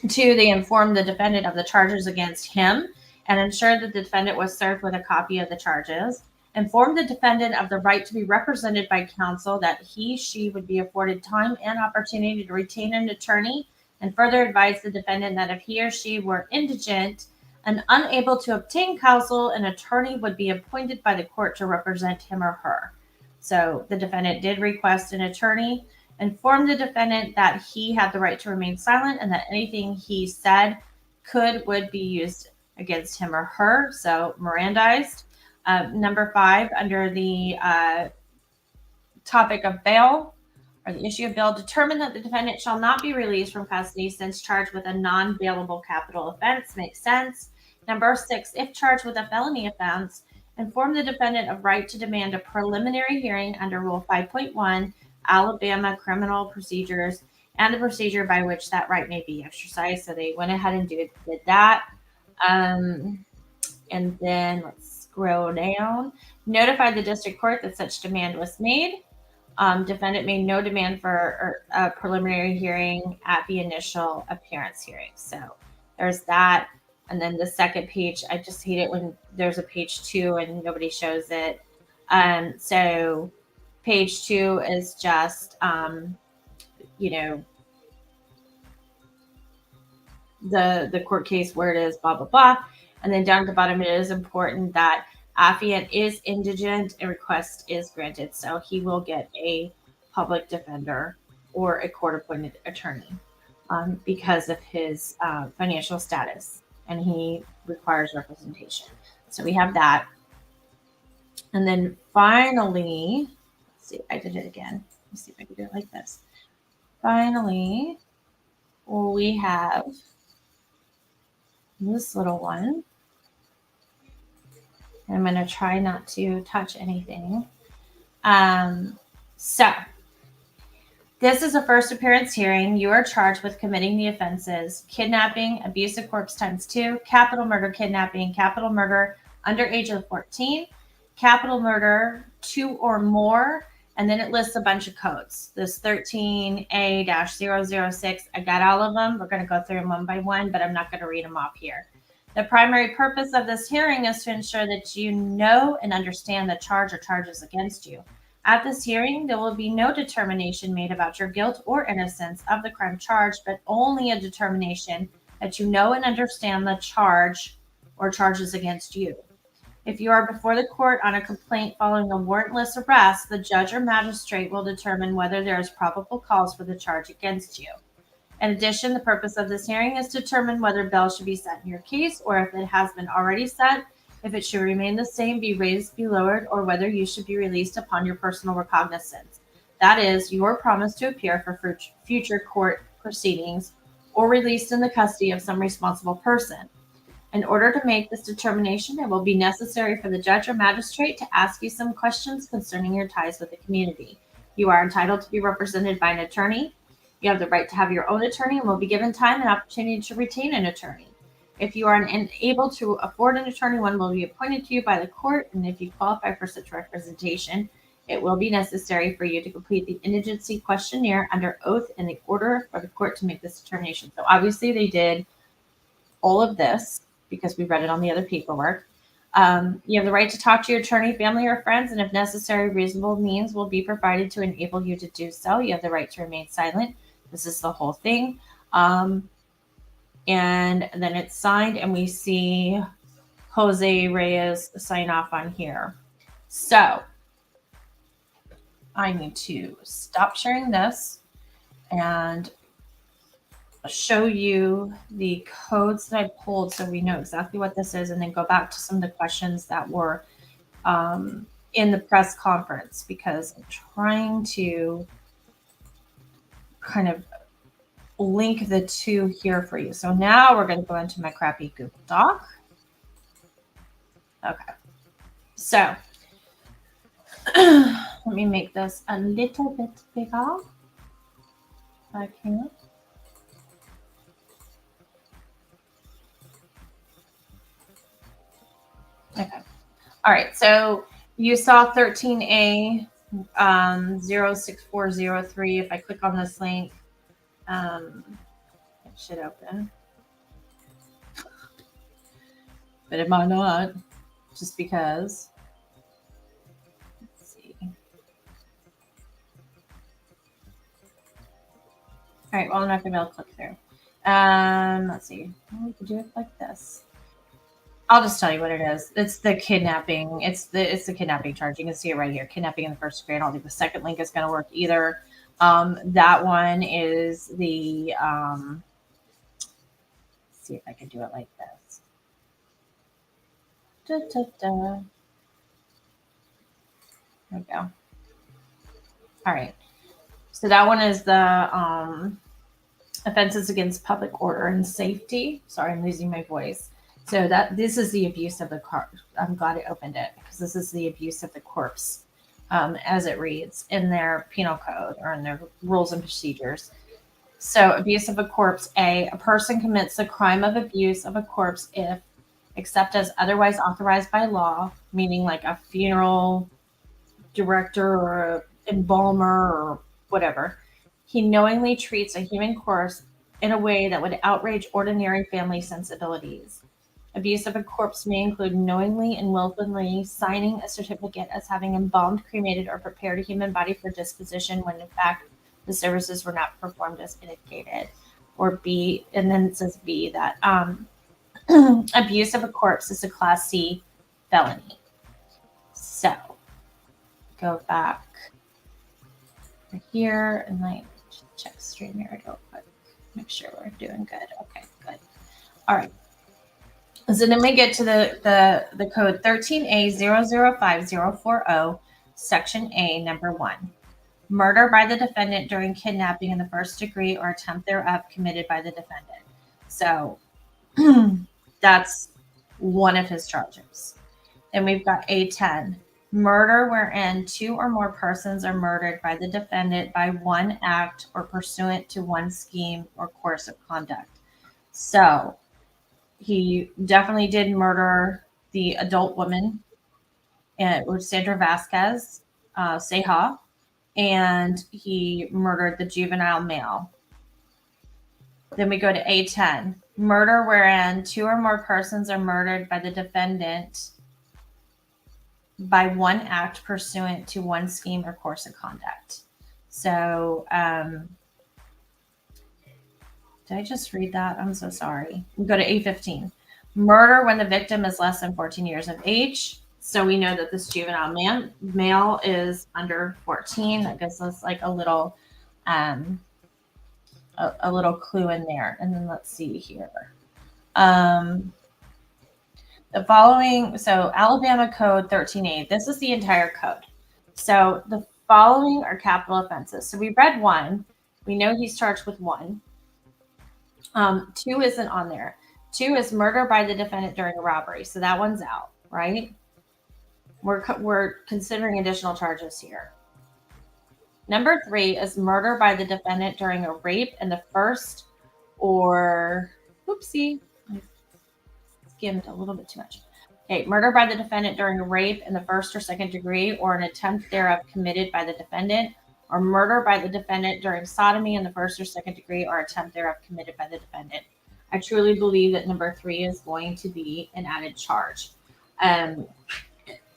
2, they informed the defendant of the charges against him and ensured that the defendant was served with a copy of the charges. Informed the defendant of the right to be represented by counsel, that she would be afforded time and opportunity to retain an attorney, and further advised the defendant that if he or she were indigent and unable to obtain counsel, an attorney would be appointed by the court to represent him or her. So the defendant did request an attorney, informed the defendant that he had the right to remain silent and that anything he said would be used against him or her. So Mirandized. Number 5, under the topic of bail, or the issue of bail, determined that the defendant shall not be released from custody since charged with a non-bailable capital offense. Makes sense. Number 6, if charged with a felony offense, inform the defendant of right to demand a preliminary hearing under Rule 5.1 Alabama criminal procedures and the procedure by which that right may be exercised. So they went ahead and did that. And then let's scroll down. Notify the district court that such demand was made. Defendant made no demand for a preliminary hearing at the initial appearance hearing. So there's that. And then the second page, I just hate it when there's a page 2 and nobody shows it. So page 2 is just, the court case where it is, blah, blah, blah. And then down at the bottom, it is important that affiant is indigent and request is granted. So he will get a public defender or a court-appointed attorney because of his financial status, and he requires representation. So we have that. And then finally, let's see, I did it again. Let's see if I can do it like this. Finally, we have this little one. I'm going to try not to touch anything. So this is a first appearance hearing. You are charged with committing the offenses: kidnapping, abuse of corpse ×2, capital murder kidnapping, capital murder under age of 14, capital murder 2 or more, and then it lists a bunch of codes. This 13A-006, I got all of them. We're going to go through them one by one, but I'm not going to read them off here. The primary purpose of this hearing is to ensure that you know and understand the charge or charges against you. At this hearing, there will be no determination made about your guilt or innocence of the crime charged, but only a determination that you know and understand the charge or charges against you. If you are before the court on a complaint following a warrantless arrest, the judge or magistrate will determine whether there is probable cause for the charge against you. In addition, the purpose of this hearing is to determine whether bail should be set in your case, or if it has been already set, if it should remain the same, be raised, be lowered, or whether you should be released upon your personal recognizance. That is, your promise to appear for future court proceedings or released in the custody of some responsible person. In order to make this determination, it will be necessary for the judge or magistrate to ask you some questions concerning your ties with the community. You are entitled to be represented by an attorney. You have the right to have your own attorney and will be given time and opportunity to retain an attorney. If you are unable to afford an attorney, one will be appointed to you by the court, and if you qualify for such representation, it will be necessary for you to complete the indigency questionnaire under oath in the order for the court to make this determination. So obviously they did all of this because we read it on the other paperwork. You have the right to talk to your attorney, family, or friends, and if necessary, reasonable means will be provided to enable you to do so. You have the right to remain silent. This is the whole thing. And then it's signed, and we see Jose Reyes sign off on here. So I need to stop sharing this and show you the codes that I pulled so we know exactly what this is, and then go back to some of the questions that were in the press conference, because I'm trying to kind of link the two here for you. So now we're going to go into my crappy Google Doc. Okay. So let me make this a little bit bigger. I can. Okay. All right. So you saw 13A 06403. If I click on this link, it should open. But it might not, just because. Let's see. All right. Well, I'm not going to be able to click through. Let's see. We could do it like this. I'll just tell you what it is. It's the kidnapping. It's the kidnapping charge. You can see it right here. Kidnapping in the first degree. I don't think the second link is going to work either. That one is the. Let's see if I can do it like this. Da, da, da. There we go. All right. So that one is the offenses against public order and safety. Sorry, I'm losing my voice. So this is the abuse of the corpse. I'm glad I opened it, because this is the abuse of the corpse, as it reads in their penal code or in their rules and procedures. So abuse of a corpse. A person commits the crime of abuse of a corpse if, except as otherwise authorized by law, meaning like a funeral director or an embalmer or whatever, he knowingly treats a human corpse in a way that would outrage ordinary family sensibilities. Abuse of a corpse may include knowingly and willfully signing a certificate as having embalmed, cremated, or prepared a human body for disposition when in fact the services were not performed as indicated. Or B, and then it says B, that abuse of a corpse is a Class C felony. So go back here and like check StreamYard real quick. Make sure we're doing good. Okay, good. All right. So then we get to the code 13A005040, section A, number 1. Murder by the defendant during kidnapping in the first degree or attempt thereof committed by the defendant. So that's one of his charges. Then we've got A10, murder wherein 2 or more persons are murdered by the defendant by one act or pursuant to one scheme or course of conduct. So he definitely did murder the adult woman, which Sandra Vasquez, Seja, and he murdered the juvenile male. Then we go to A10, murder wherein 2 or more persons are murdered by the defendant by one act pursuant to one scheme or course of conduct. So, did I just read that? I'm so sorry. We go to A15. Murder when the victim is less than 14 years of age. So we know that this juvenile male is under 14. That gives us like a little clue in there. And then let's see here. The following, so Alabama Code 13A, this is the entire code. So the following are capital offenses. So we read 1. We know he's charged with 1. 2 isn't on there. 2 is murder by the defendant during a robbery. So that one's out, right? We're considering additional charges here. Number 3 is murder by the defendant during a rape in the first or, whoopsie, I skimmed a little bit too much. Okay, murder by the defendant during a rape in the first or second degree or an attempt thereof committed by the defendant, or murder by the defendant during sodomy in the first or second degree or attempt thereof committed by the defendant. I truly believe that number 3 is going to be an added charge.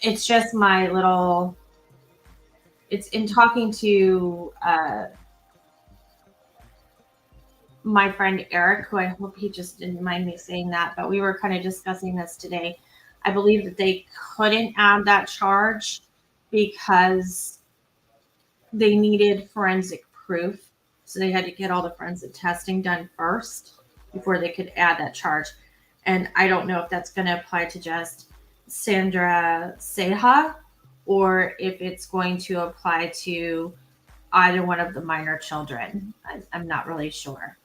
It's just my little, it's in talking to my friend Eric, who I hope he just didn't mind me saying that, but we were kind of discussing this today. I believe that they couldn't add that charge because they needed forensic proof. So they had to get all the forensic testing done first before they could add that charge. And I don't know if that's going to apply to just Sandra Ceja or if it's going to apply to either one of the minor children. I'm not really sure.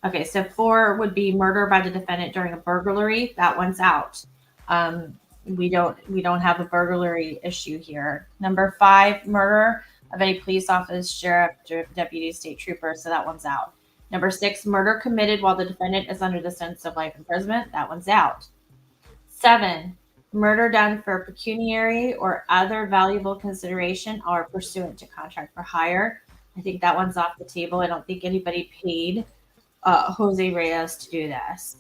Okay, so 4 would be murder by the defendant during a burglary. That one's out. We don't have a burglary issue here. Number 5, murder of any police officer, sheriff, deputy, state trooper. So that one's out. Number 6, murder committed while the defendant is under the sentence of life imprisonment. That one's out. 7, murder done for pecuniary or other valuable consideration or pursuant to contract for hire. I think that one's off the table. I don't think anybody paid Jose Reyes to do this.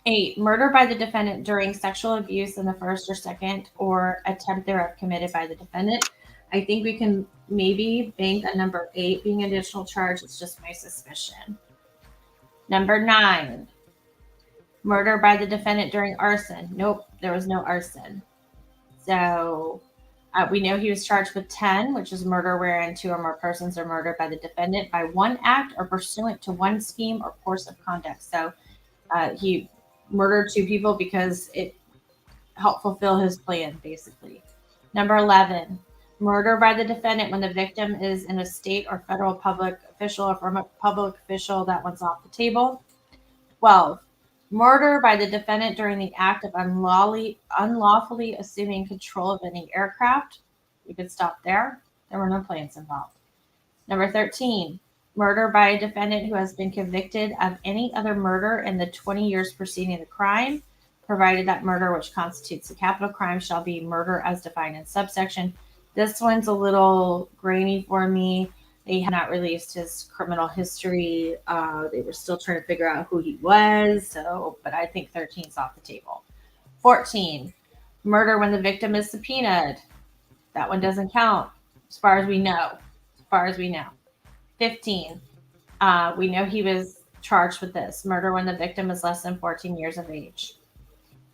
8, murder by the defendant during sexual abuse in the first or second or attempt thereof committed by the defendant. I think we can maybe bank on number 8 being an additional charge. It's just my suspicion. Number 9, murder by the defendant during arson. Nope, there was no arson. So we know he was charged with 10, which is murder wherein 2 or more persons are murdered by the defendant by one act or pursuant to one scheme or course of conduct. So he murdered 2 people because it helped fulfill his plan, basically. Number 11, murder by the defendant when the victim is in a state or federal public official or from a public official. That one's off the table. 12, murder by the defendant during the act of unlawfully assuming control of any aircraft. We could stop there. There were no planes involved. Number 13, murder by a defendant who has been convicted of any other murder in the 20 years preceding the crime, provided that murder which constitutes a capital crime shall be murder as defined in subsection. This one's a little grainy for me. They had not released his criminal history. They were still trying to figure out who he was. But I think 13 is off the table. 14, murder when the victim is subpoenaed. That one doesn't count as far as we know. 15, we know he was charged with this. Murder when the victim is less than 14 years of age.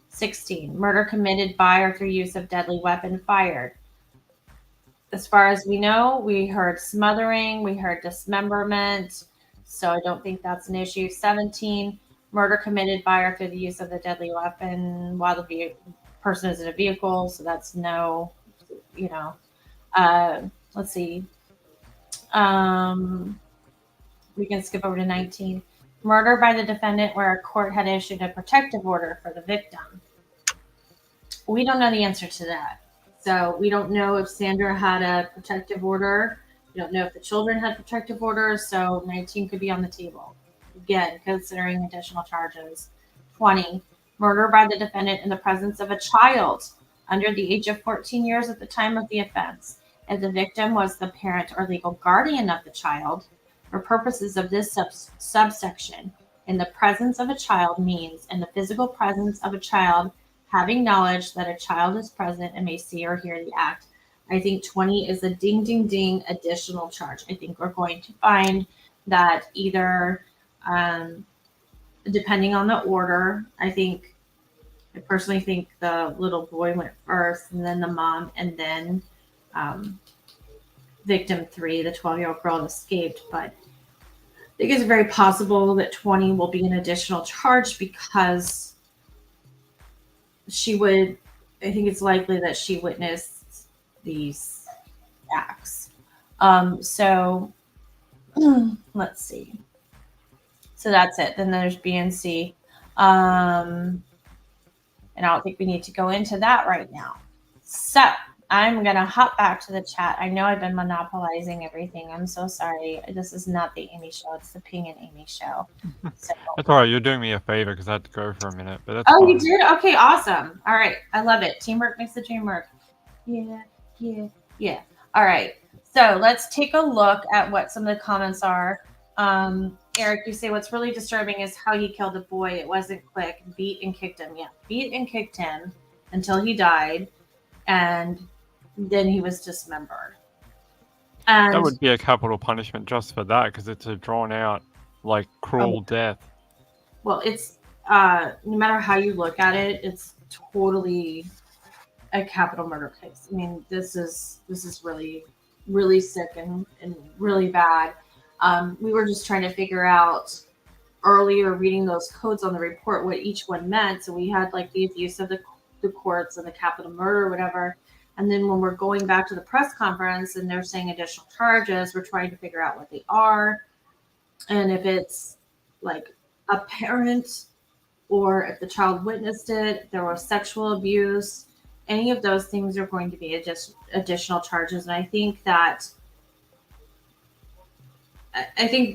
16, murder committed by or through use of deadly weapon fired. As far as we know, we heard smothering, we heard dismemberment, so I don't think that's an issue. 17, murder committed by or through the use of the deadly weapon while the person is in a vehicle, so that's no, let's see. We can skip over to 19. Murder by the defendant where a court had issued a protective order for the victim. We don't know the answer to that. So we don't know if Sandra had a protective order. We don't know if the children had protective orders. So 19 could be on the table. Again, considering additional charges. 20, murder by the defendant in the presence of a child under the age of 14 years at the time of the offense. If the victim was the parent or legal guardian of the child, for purposes of this subsection, in the presence of a child means in the physical presence of a child having knowledge that a child is present and may see or hear the act. I think 20 is a ding, ding, ding additional charge. I think we're going to find that either, depending on the order, I personally think the little boy went first, and then the mom, and then victim 3, the 12-year-old girl, escaped. But I think it's very possible that 20 will be an additional charge because I think it's likely that she witnessed these acts. So let's see. So that's it. Then there's B and C. And I don't think we need to go into that right now. So I'm going to hop back to the chat. I know I've been monopolizing everything. I'm so sorry. This is not the Aimee show. It's the Ping and Aimee show. So. That's all right. You're doing me a favor because I had to go for a minute, but that's Oh, fine. you did? Okay, awesome. All right. I love it. Teamwork makes the dream work. Yeah. All right. So let's take a look at what some of the comments are. Eric, you say what's really disturbing is how he killed the boy. It wasn't quick. Beat and kicked him. Yeah, beat and kicked him until he died, and then he was dismembered. And That would be a capital punishment just for that because it's a drawn out, like, cruel death. Well, it's no matter how you look at it, it's totally a capital murder case. I mean, this is really, really sick and really bad. We were just trying to figure out earlier, reading those codes on the report, what each one meant. So we had like the abuse of the courts and the capital murder or whatever. And then when we're going back to the press conference and they're saying additional charges, we're trying to figure out what they are. And if it's like a parent or if the child witnessed it, there was sexual abuse, any of those things are going to be additional charges. And I think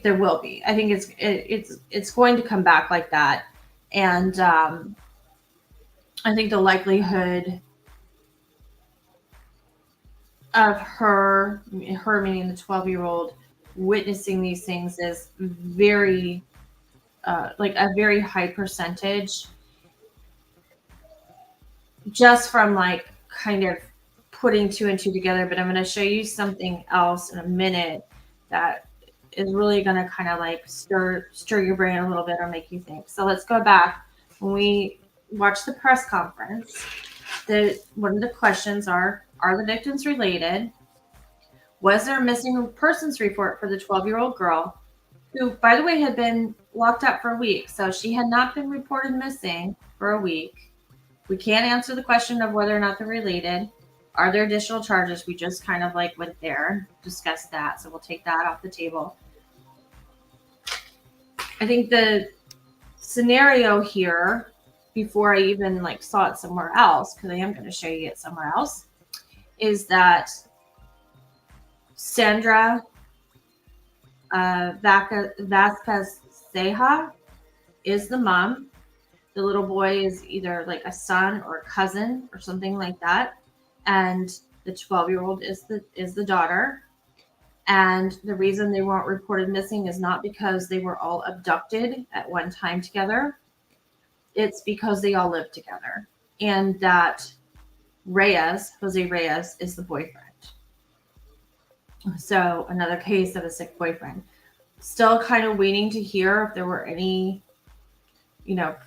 there will be. I think it's going to come back like that. And I think the likelihood of her meaning the 12-year-old witnessing these things is very like a very high percentage, just from like kind of putting 2 and 2 together. But I'm going to show you something else in a minute that is really going to kind of like stir your brain a little bit or make you think. So let's go back. When we watch the press conference, one of the questions are the victims related? Was there a missing persons report for the 12-year-old girl, who, by the way, had been locked up for a week? So she had not been reported missing for a week. We can't answer the question of whether or not they're related. Are there additional charges? We just kind of like went there, discussed that. So we'll take that off the table. I think the scenario here, before I even like saw it somewhere else, because I am going to show you it somewhere else, is that Sandra Vasquez Ceja is the mom. The little boy is either like a son or a cousin or something like that. And the 12-year-old is the daughter. And the reason they weren't reported missing is not because they were all abducted at one time together. It's because they all lived together. And that Jose Reyes, is the boyfriend. So another case of a sick boyfriend. Still kind of waiting to hear if there were any,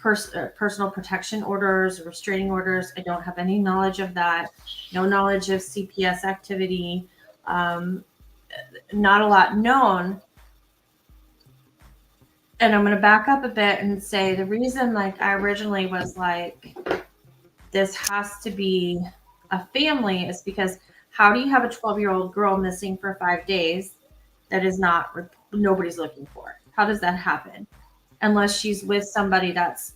personal protection orders or restraining orders. I don't have any knowledge of that. No knowledge of CPS activity. Not a lot known. And I'm going to back up a bit and say the reason, like, I originally was like, this has to be a family is because how do you have a 12-year-old girl missing for 5 days that is nobody's looking for? How does that happen? Unless she's with somebody that's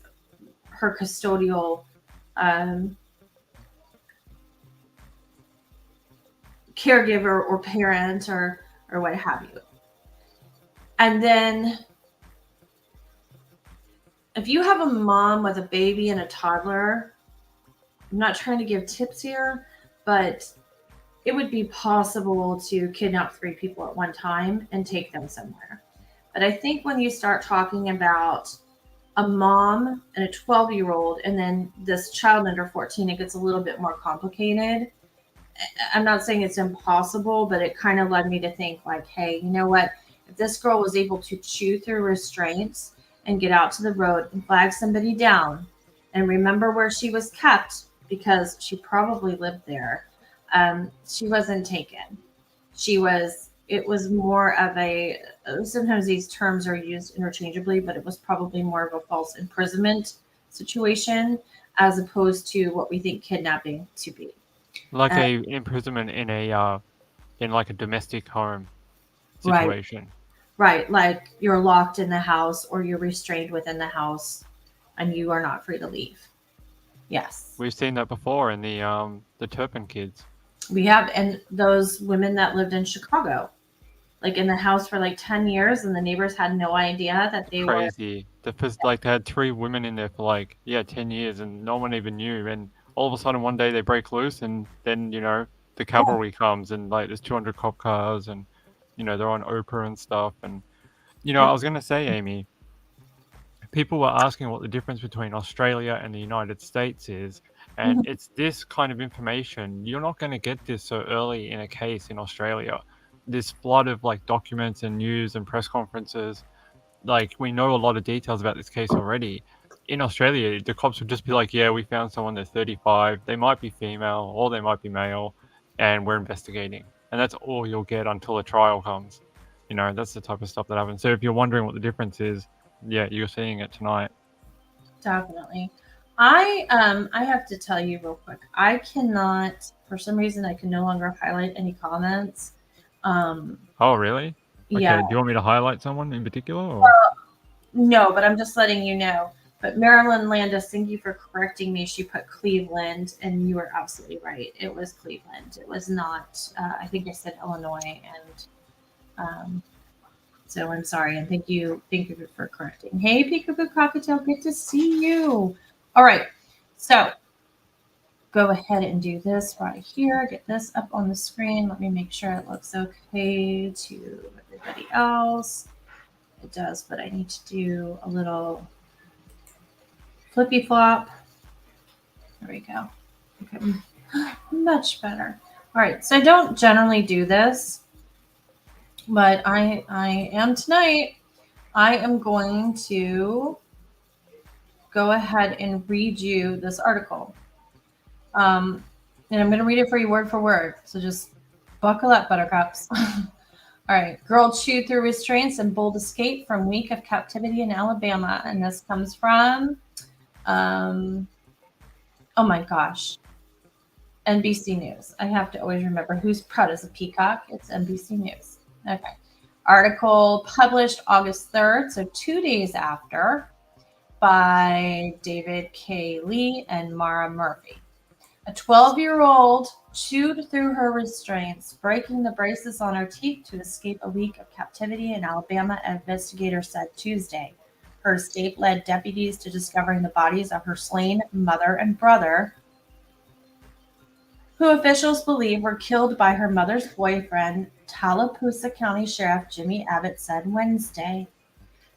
her custodial caregiver or parent or what have you. And then if you have a mom with a baby and a toddler, I'm not trying to give tips here, but it would be possible to kidnap 3 people at one time and take them somewhere. But I think when you start talking about a mom and a 12-year-old, and then this child under 14, it gets a little bit more complicated. I'm not saying it's impossible, but it kind of led me to think like, hey, you know what? If this girl was able to chew through restraints and get out to the road and flag somebody down and remember where she was kept because she probably lived there, she wasn't taken. It was more of a, sometimes these terms are used interchangeably, but it was probably more of a false imprisonment situation as opposed to what we think kidnapping to be. Like a imprisonment in like a domestic home Right. situation. Right, like you're locked in the house or you're restrained within the house and you are not free to leave. Yes. We've seen that before in the Turpin kids. We have, and those women that lived in Chicago, like in the house for like 10 years and the neighbors had no idea that they were. Crazy. Like they had 3 women in there for like 10 years and no one even knew, and all of a sudden one day they break loose and then the cavalry comes and like there's 200 cop cars and they're on Oprah and stuff. And I was gonna say, Aimee, people were asking what the difference between Australia and the United States is, and it's this kind of information. You're not going to get this so early in a case in Australia. This flood of like documents and news and press conferences, like we know a lot of details about this case already. In Australia, the cops would just be like, yeah, we found someone, they're 35, they might be female or they might be male, and we're investigating. And that's all you'll get until a trial comes. That's the type of stuff that happens. So if you're wondering what the difference is, yeah, you're seeing it tonight. Definitely. I have to tell you real quick. I cannot, for some reason, I can no longer highlight any comments. Oh, really? Okay. Yeah. Do you want me to highlight someone in particular? Or? No, but I'm just letting you know. But Marilyn Landis, thank you for correcting me. She put Cleveland, and you were absolutely right. It was Cleveland. It was not. I think I said Illinois, and so I'm sorry. And thank you for correcting. Hey, Peekaboo Cockatiel, good to see you. All right, so go ahead and do this right here. Get this up on the screen. Let me make sure it looks okay to everybody else. It does, but I need to do a little flippy flop. There we go. Okay, much better. All right, so I don't generally do this, but I am tonight. I am going to go ahead and read you this article. And I'm going to read it for you word for word. So just buckle up, buttercups. All right. Girl chewed through restraints and bold escape from week of captivity in Alabama. And this comes from, oh my gosh, NBC News. I have to always remember who's proud as a peacock. It's NBC News. Okay. Article published August 3rd, so 2 days after, by David K. Lee and Mara Murphy. A 12-year-old chewed through her restraints, breaking the braces on her teeth to escape a week of captivity in Alabama, investigators said Tuesday. Her escape led deputies to discovering the bodies of her slain mother and brother, who officials believe were killed by her mother's boyfriend, Tallapoosa County Sheriff Jimmy Abbott said Wednesday.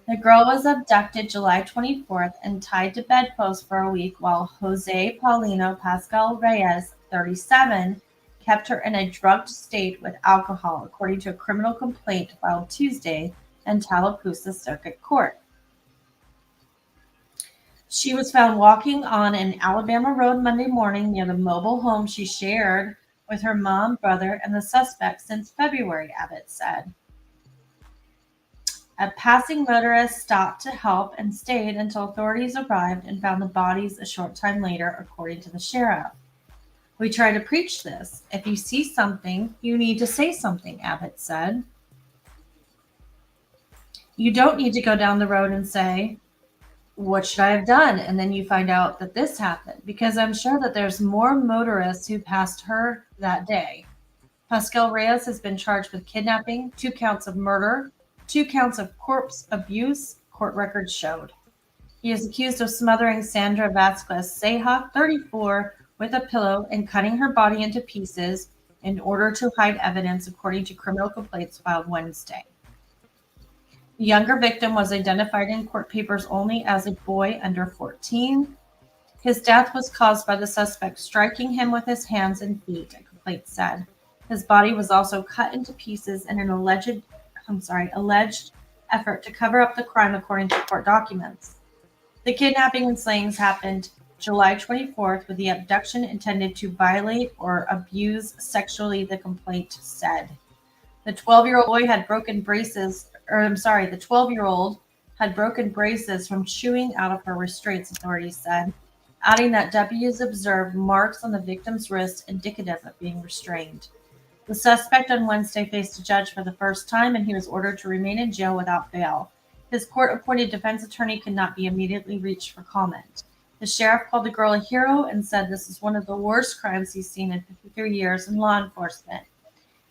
The girl was abducted July 24th and tied to bedposts for a week while Jose Paulino Pacual-Reyes, 37, kept her in a drugged state with alcohol, according to a criminal complaint filed Tuesday in Tallapoosa Circuit Court. She was found walking on an Alabama road Monday morning near the mobile home she shared with her mom, brother, and the suspect since February, Abbott said. A passing motorist stopped to help and stayed until authorities arrived and found the bodies a short time later, according to the sheriff. We try to preach this. If you see something, you need to say something, Abbott said. You don't need to go down the road and say, what should I have done? And then you find out that this happened, because I'm sure that there's more motorists who passed her that day. Pacual-Reyes has been charged with kidnapping, 2 counts of murder, 2 counts of corpse abuse, court records showed. He is accused of smothering Sandra Vasquez Ceja, 34, with a pillow and cutting her body into pieces in order to hide evidence, according to criminal complaints filed Wednesday. The younger victim was identified in court papers only as a boy under 14. His death was caused by the suspect striking him with his hands and feet, a complaint said. His body was also cut into pieces in an alleged effort to cover up the crime, according to court documents. The kidnapping and slayings happened July 24th, with the abduction intended to violate or abuse sexually, the complaint said. The 12-year-old boy had broken braces, the 12-year-old had broken braces from chewing out of her restraints, authorities said, adding that deputies observed marks on the victim's wrist indicative of being restrained. The suspect on Wednesday faced a judge for the first time, and he was ordered to remain in jail without bail. His court-appointed defense attorney could not be immediately reached for comment. The sheriff called the girl a hero and said this is one of the worst crimes he's seen in 53 years in law enforcement.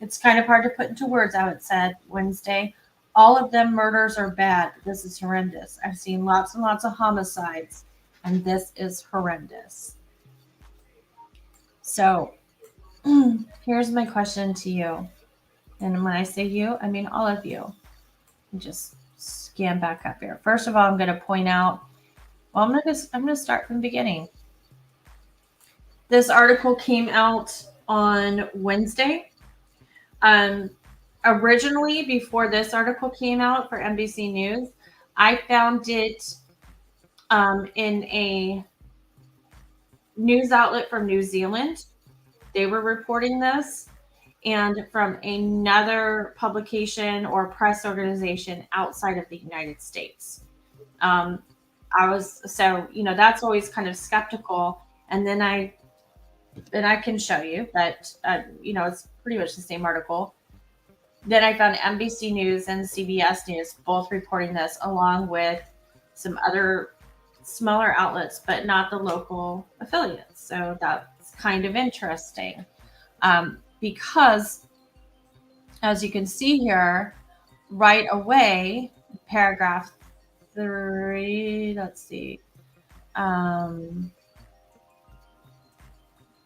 It's kind of hard to put into words, Abbott said Wednesday. All of them murders are bad. This is horrendous. I've seen lots and lots of homicides, and this is horrendous. So, here's my question to you. And when I say you, I mean all of you. Just scan back up here. First of all, I'm going to point out, I'm going to start from the beginning. This article came out on Wednesday. Originally, before this article came out for NBC News, I found it in a news outlet from New Zealand. They were reporting this, and from another publication or press organization outside of the United States. That's always kind of skeptical. And then I can show you that, it's pretty much the same article. Then I found NBC News and CBS News both reporting this, along with some other smaller outlets, but not the local affiliates. So that's kind of interesting. Because as you can see here, right away, paragraph 3, let's see.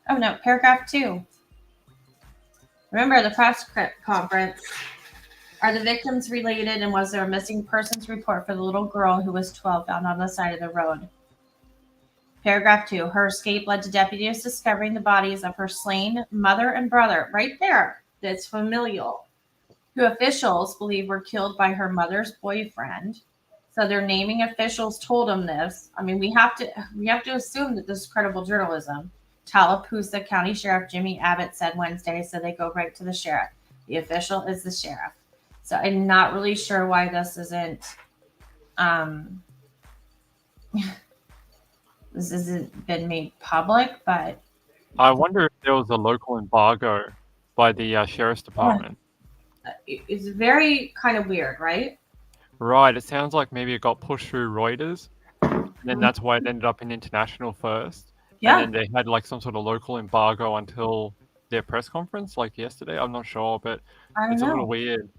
Paragraph 2. Remember the press conference. Are the victims related, and was there a missing persons report for the little girl who was 12 found on the side of the road? Paragraph 2. Her escape led to deputies discovering the bodies of her slain mother and brother. Right there. That's familial. Who officials believe were killed by her mother's boyfriend. So their naming officials told them this. I mean, we have to assume that this is credible journalism. Tallapoosa County Sheriff Jimmy Abbott said Wednesday, so they go right to the sheriff. The official is the sheriff. So I'm not really sure why this isn't this hasn't been made public, but I wonder if there was a local embargo by the sheriff's department. It's very kind of weird, right? Right. It sounds like maybe it got pushed through Reuters, and then that's why it ended up in international first. Yeah. And then they had like some sort of local embargo until their press conference, like yesterday. I'm not sure, but it's a little weird.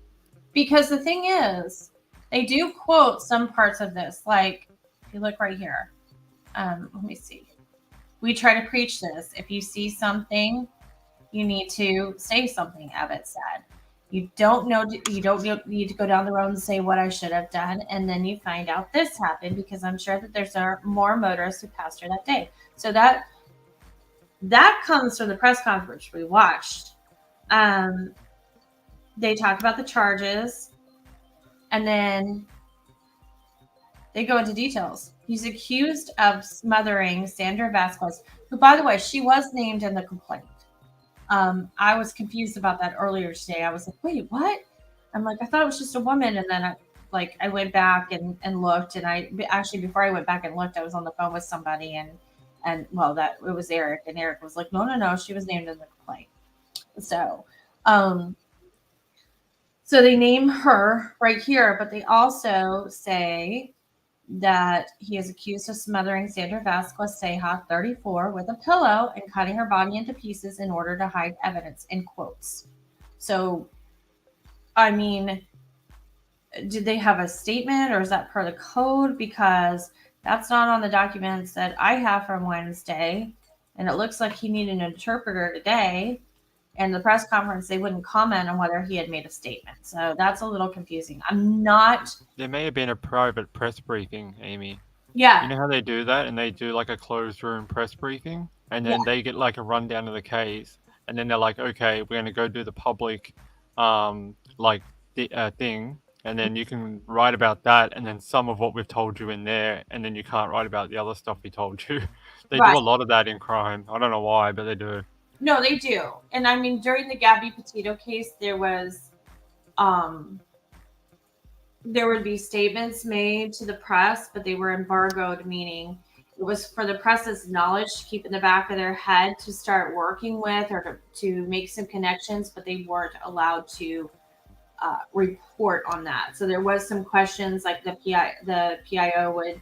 Because the thing is, they do quote some parts of this. Like, if you look right here, let me see. We try to preach this. If you see something, you need to say something, Abbott said. You don't need to go down the road and say what I should have done, and then you find out this happened, because I'm sure that there's more motorists who passed her that day. So that comes from the press conference we watched. They talk about the charges, and then they go into details. He's accused of smothering Sandra Vasquez, who, by the way, she was named in the complaint. I was confused about that earlier today. I was like, wait, what? I'm like, I thought it was just a woman. And then I went back and looked, and before I went back and looked, I was on the phone with somebody, and it was Eric, and Eric was like, no, she was named in the complaint. So they name her right here, but they also say that he is accused of smothering Sandra Vasquez Ceja, 34, with a pillow and cutting her body into pieces in order to hide evidence, in quotes. So, I mean, did they have a statement, or is that per the code? Because that's not on the documents that I have from Wednesday, and it looks like he needed an interpreter today. And the press conference, they wouldn't comment on whether he had made a statement. So that's a little confusing. I'm not. There may have been a private press briefing, Aimee. Yeah. You know how they do that, and they do like a closed room press briefing, and then they get like a rundown of the case, and then they're like, okay, we're gonna go do the public, like the thing, and then you can write about that, and then some of what we've told you in there, and then you can't write about the other stuff we told you. They do Right. a lot of that in crime. I don't know why, but they do. No, they do. And I mean, during the Gabby Petito case, there would be statements made to the press, but they were embargoed, meaning it was for the press's knowledge to keep in the back of their head to start working with or to make some connections, but they weren't allowed to report on that. So there was some questions like the PIO would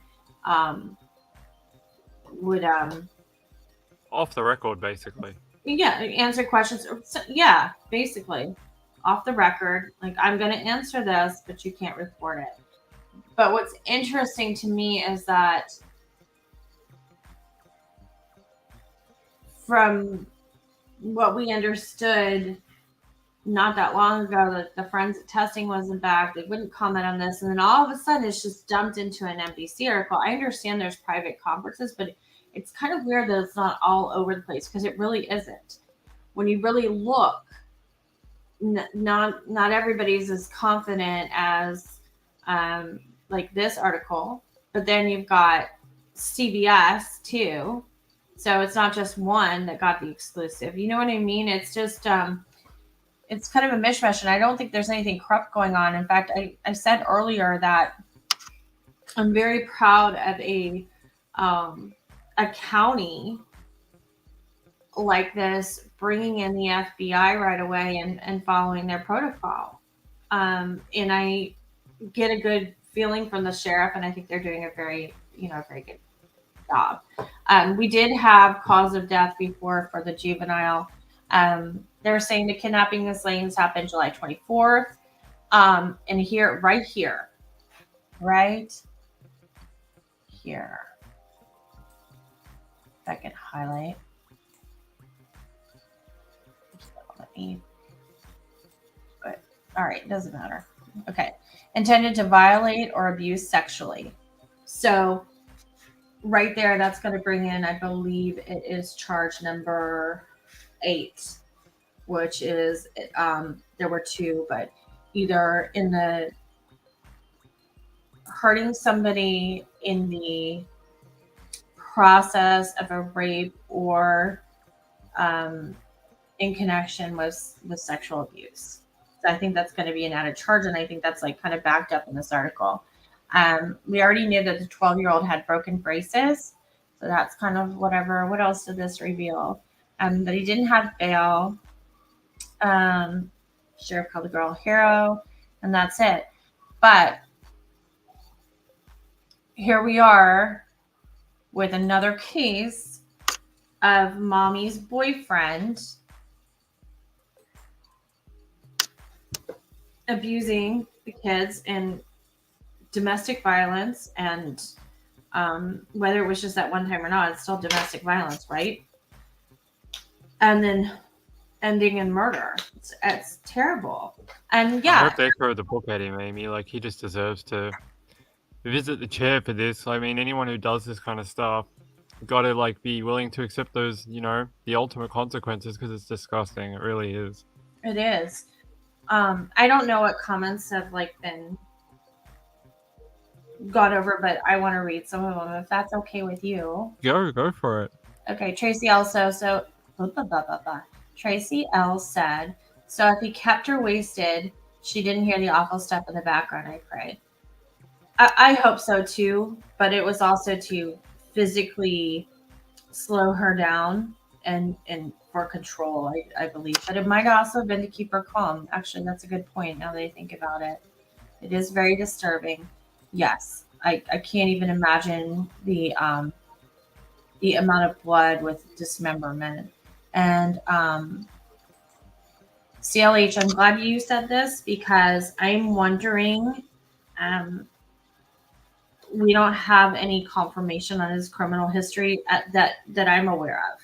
Off the record, basically. answer questions. Yeah, basically off the record. Like, I'm going to answer this, but you can't report it. But what's interesting to me is that from what we understood not that long ago, that the forensic testing wasn't back, they wouldn't comment on this, and then all of a sudden it's just dumped into an NBC article. I understand there's private conferences, but it's kind of weird that it's not all over the place, because it really isn't. When you really look, not everybody's as confident as like this article, but then you've got CBS too, so it's not just one that got the exclusive. You know what I mean? It's just it's kind of a mishmash, and I don't think there's anything corrupt going on. In fact, I said earlier that I'm very proud of a county like this bringing in the FBI right away and following their protocol. And I get a good feeling from the sheriff, and I think they're doing a very good job. We did have cause of death before for the juvenile. They're saying the kidnapping and slayings happened July 24th. And right here. If I can highlight. But all right, doesn't matter. Okay. Intended to violate or abuse sexually. So right there, that's going to bring in, I believe it is charge number 8, which is there were 2, but either in the hurting somebody in the process of a rape or in connection with sexual abuse. So I think that's going to be an added charge, and I think that's like kind of backed up in this article. We already knew that the 12-year-old had broken braces, so that's kind of whatever. What else did this reveal? That he didn't have bail. Sheriff called the girl hero, and that's it. But here we are with another case of mommy's boyfriend abusing the kids and domestic violence, and whether it was just that one time or not, it's still domestic violence, right? And then ending in murder. It's terrible. And I hope they throw the book at him, Aimee. Like, he just deserves to visit the chair for this. I mean, anyone who does this kind of stuff got to like be willing to accept those, the ultimate consequences, because it's disgusting. It really is. It is. I don't know what comments have been got over, but I want to read some of them if that's okay with you. Go for it. Okay, Tracy L. Tracy L. said, so if he kept her wasted, she didn't hear the awful stuff in the background, I pray. I hope so too, but it was also to physically slow her down and for control, I believe. But it might also have been to keep her calm. Actually, that's a good point now that I think about it. It is very disturbing. Yes, I can't even imagine the amount of blood with dismemberment. And CLH, I'm glad you said this, because I'm wondering, we don't have any confirmation on his criminal history that I'm aware of.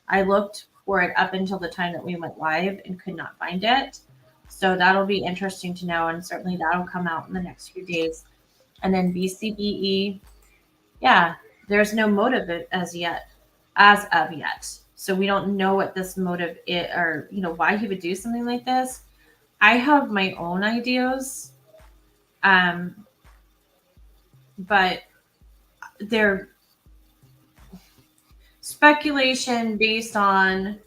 I looked for it up until the time that we went live and could not find it. So that'll be interesting to know, and certainly that'll come out in the next few days. And then BCBE, yeah, there's no motive as of yet. So we don't know what this motive is, or why he would do something like this. I have my own ideas, but they're speculation based on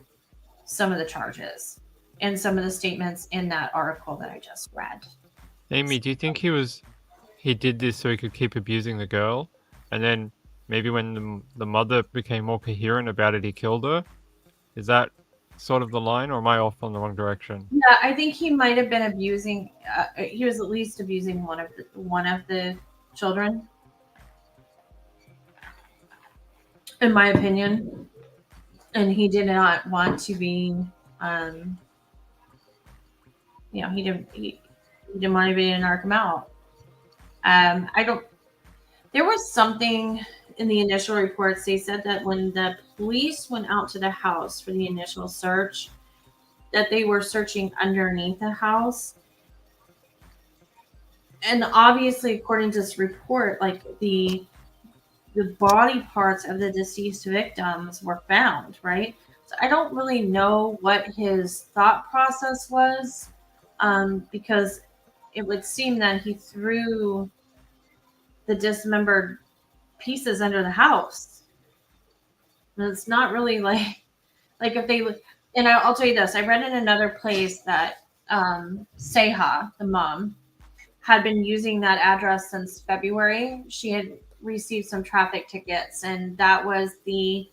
some of the charges and some of the statements in that article that I just read. Aimee, do you think he did this so he could keep abusing the girl, and then maybe when the mother became more coherent about it, he killed her? Is that sort of the line, or am I off on the wrong direction? Yeah, I think he might have been abusing. He was at least abusing one of the children, in my opinion, and he did not want to be. He didn't want anybody to narc him out. There was something in the initial reports. They said that when the police went out to the house for the initial search, that they were searching underneath the house. And obviously, according to this report, like the body parts of the deceased victims were found, right? So I don't really know what his thought process was, because it would seem that he threw the dismembered pieces under the house. And it's not really like if they would. And I'll tell you this: I read in another place that Seha, the mom, had been using that address since February. She had received some traffic tickets, and that was the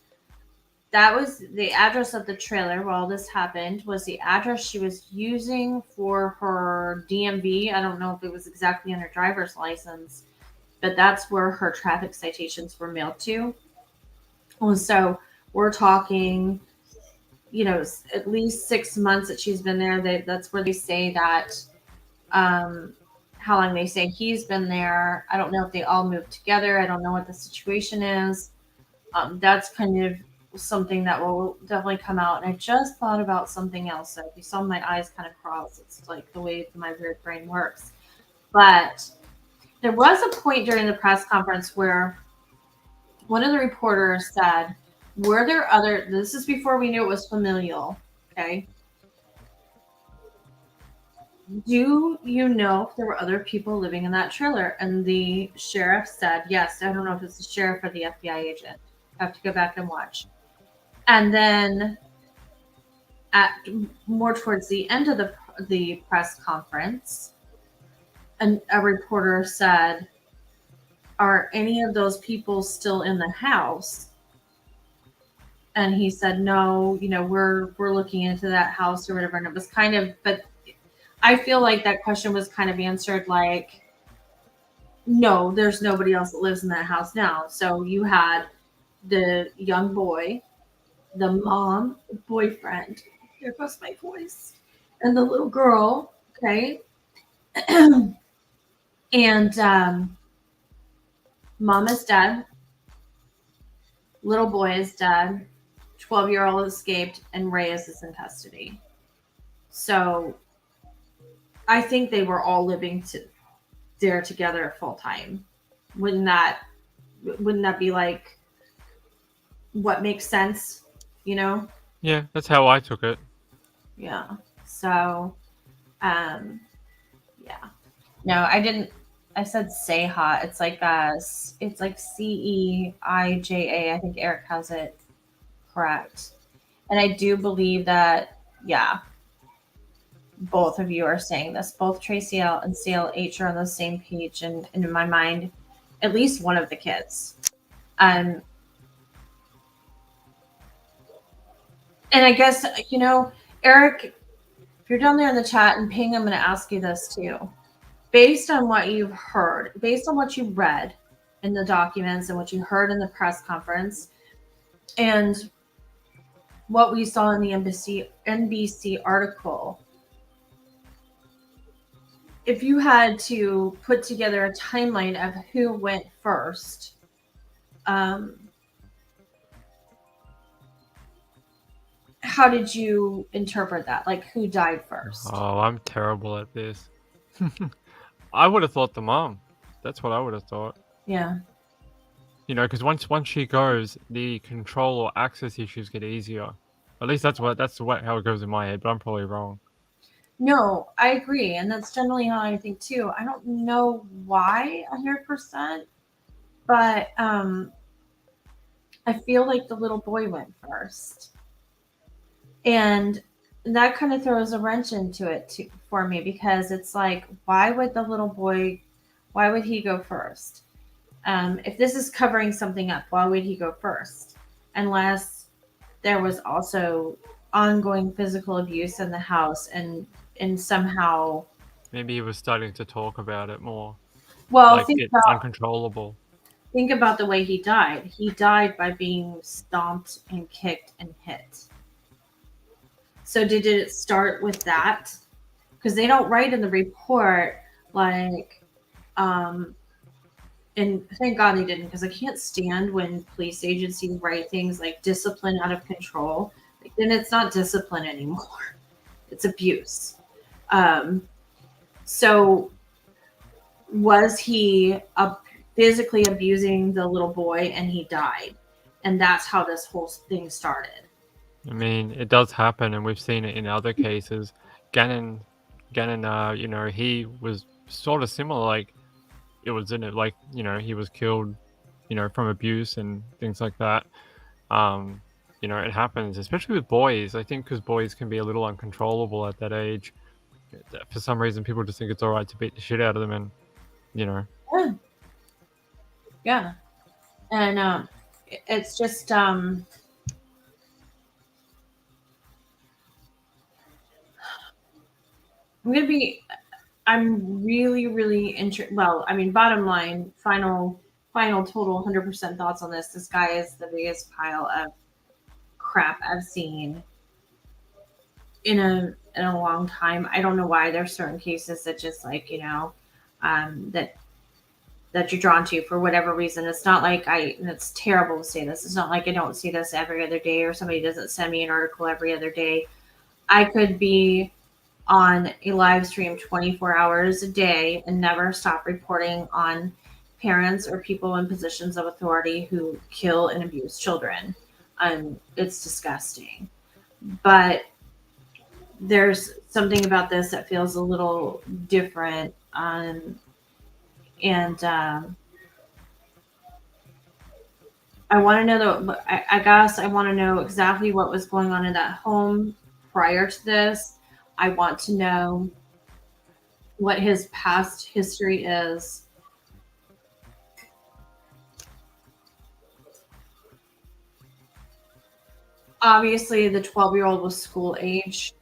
address of the trailer where all this happened, was the address she was using for her DMV. I don't know if it was exactly on her driver's license, but that's where her traffic citations were mailed to. So we're talking, at least 6 months that she's been there. That's where they say that, how long they say he's been there. I don't know if they all moved together. I don't know what the situation is. That's kind of something that will definitely come out. And I just thought about something else. So if you saw my eyes kind of cross, it's like the way my weird brain works. But there was a point during the press conference where one of the reporters said, were there other, this is before we knew it was familial, okay? Do you know if there were other people living in that trailer? And the sheriff said, yes. I don't know if it's the sheriff or the FBI agent. I have to go back and watch. And then more towards the end of the press conference, a reporter said, are any of those people still in the house? And he said, no, we're looking into that house or whatever. And it was kind of, but I feel like that question was kind of answered like, no, there's nobody else that lives in that house now. So you had the young boy, the mom, the boyfriend, there goes my voice, and the little girl, okay? And mom is dead, little boy is dead, 12-year-old escaped, and Reyes is in custody. So I think they were all living there together full time. Wouldn't that be like what makes sense? Yeah, that's how I took it. Yeah. So, yeah. No, I didn't. I said Seha. It's like Ceija. I think Eric has it correct, and I do believe that. Yeah. Both of you are saying this. Both Tracy L and CLH are on the same page, and in my mind, at least one of the kids. And I guess, Eric, if you're down there in the chat, and Ping, I'm going to ask you this too. Based on what you've heard, based on what you read in the documents and what you heard in the press conference, and what we saw in the NBC article, if you had to put together a timeline of who went first, how did you interpret that? Like, who died first? Oh, I'm terrible at this. I would have thought the mom. That's what I would have thought. Yeah. You know, because once she goes, the control or access issues get easier. At least that's how it goes in my head, but I'm probably wrong. No, I agree, and that's generally how I think too. I don't know why 100%, but I feel like the little boy went first, and that kind of throws a wrench into it too, for me, because it's like, why would the little boy, why would he go first? If this is covering something up, why would he go first? Unless there was also ongoing physical abuse in the house, and somehow, Maybe he was starting to talk about it more. well, Like it's uncontrollable. think about the way he died. He died by being stomped and kicked and hit. So did it start with that? Because they don't write in the report like, and thank God they didn't, because I can't stand when police agencies write things like discipline out of control. Like, then it's not discipline anymore; it's abuse. So was he physically abusing the little boy and he died? And that's how this whole thing started. I mean, it does happen, and we've seen it in other cases. Gannon, you know, he was sort of similar. Like it was in it, like, you know, he was killed, you know, from abuse and things like that. You know, it happens, especially with boys. I think because boys can be a little uncontrollable at that age. For some reason, people just think it's all right to beat the shit out of them, and you know. Yeah. And it's just I'm really, really interested. Well, I mean, bottom line, final total 100% thoughts on this. This guy is the biggest pile of crap I've seen in a long time. I don't know why there's certain cases that just, like, you know, that you're drawn to for whatever reason. It's not like it's terrible to say this. It's not like I don't see this every other day, or somebody doesn't send me an article every other day. I could be on a live stream 24 hours a day and never stop reporting on parents or people in positions of authority who kill and abuse children. It's disgusting. But there's something about this that feels a little different. And I want to know I guess I want to know exactly what was going on in that home prior to this. I want to know what his past history is. Obviously, the 12-year-old was school age,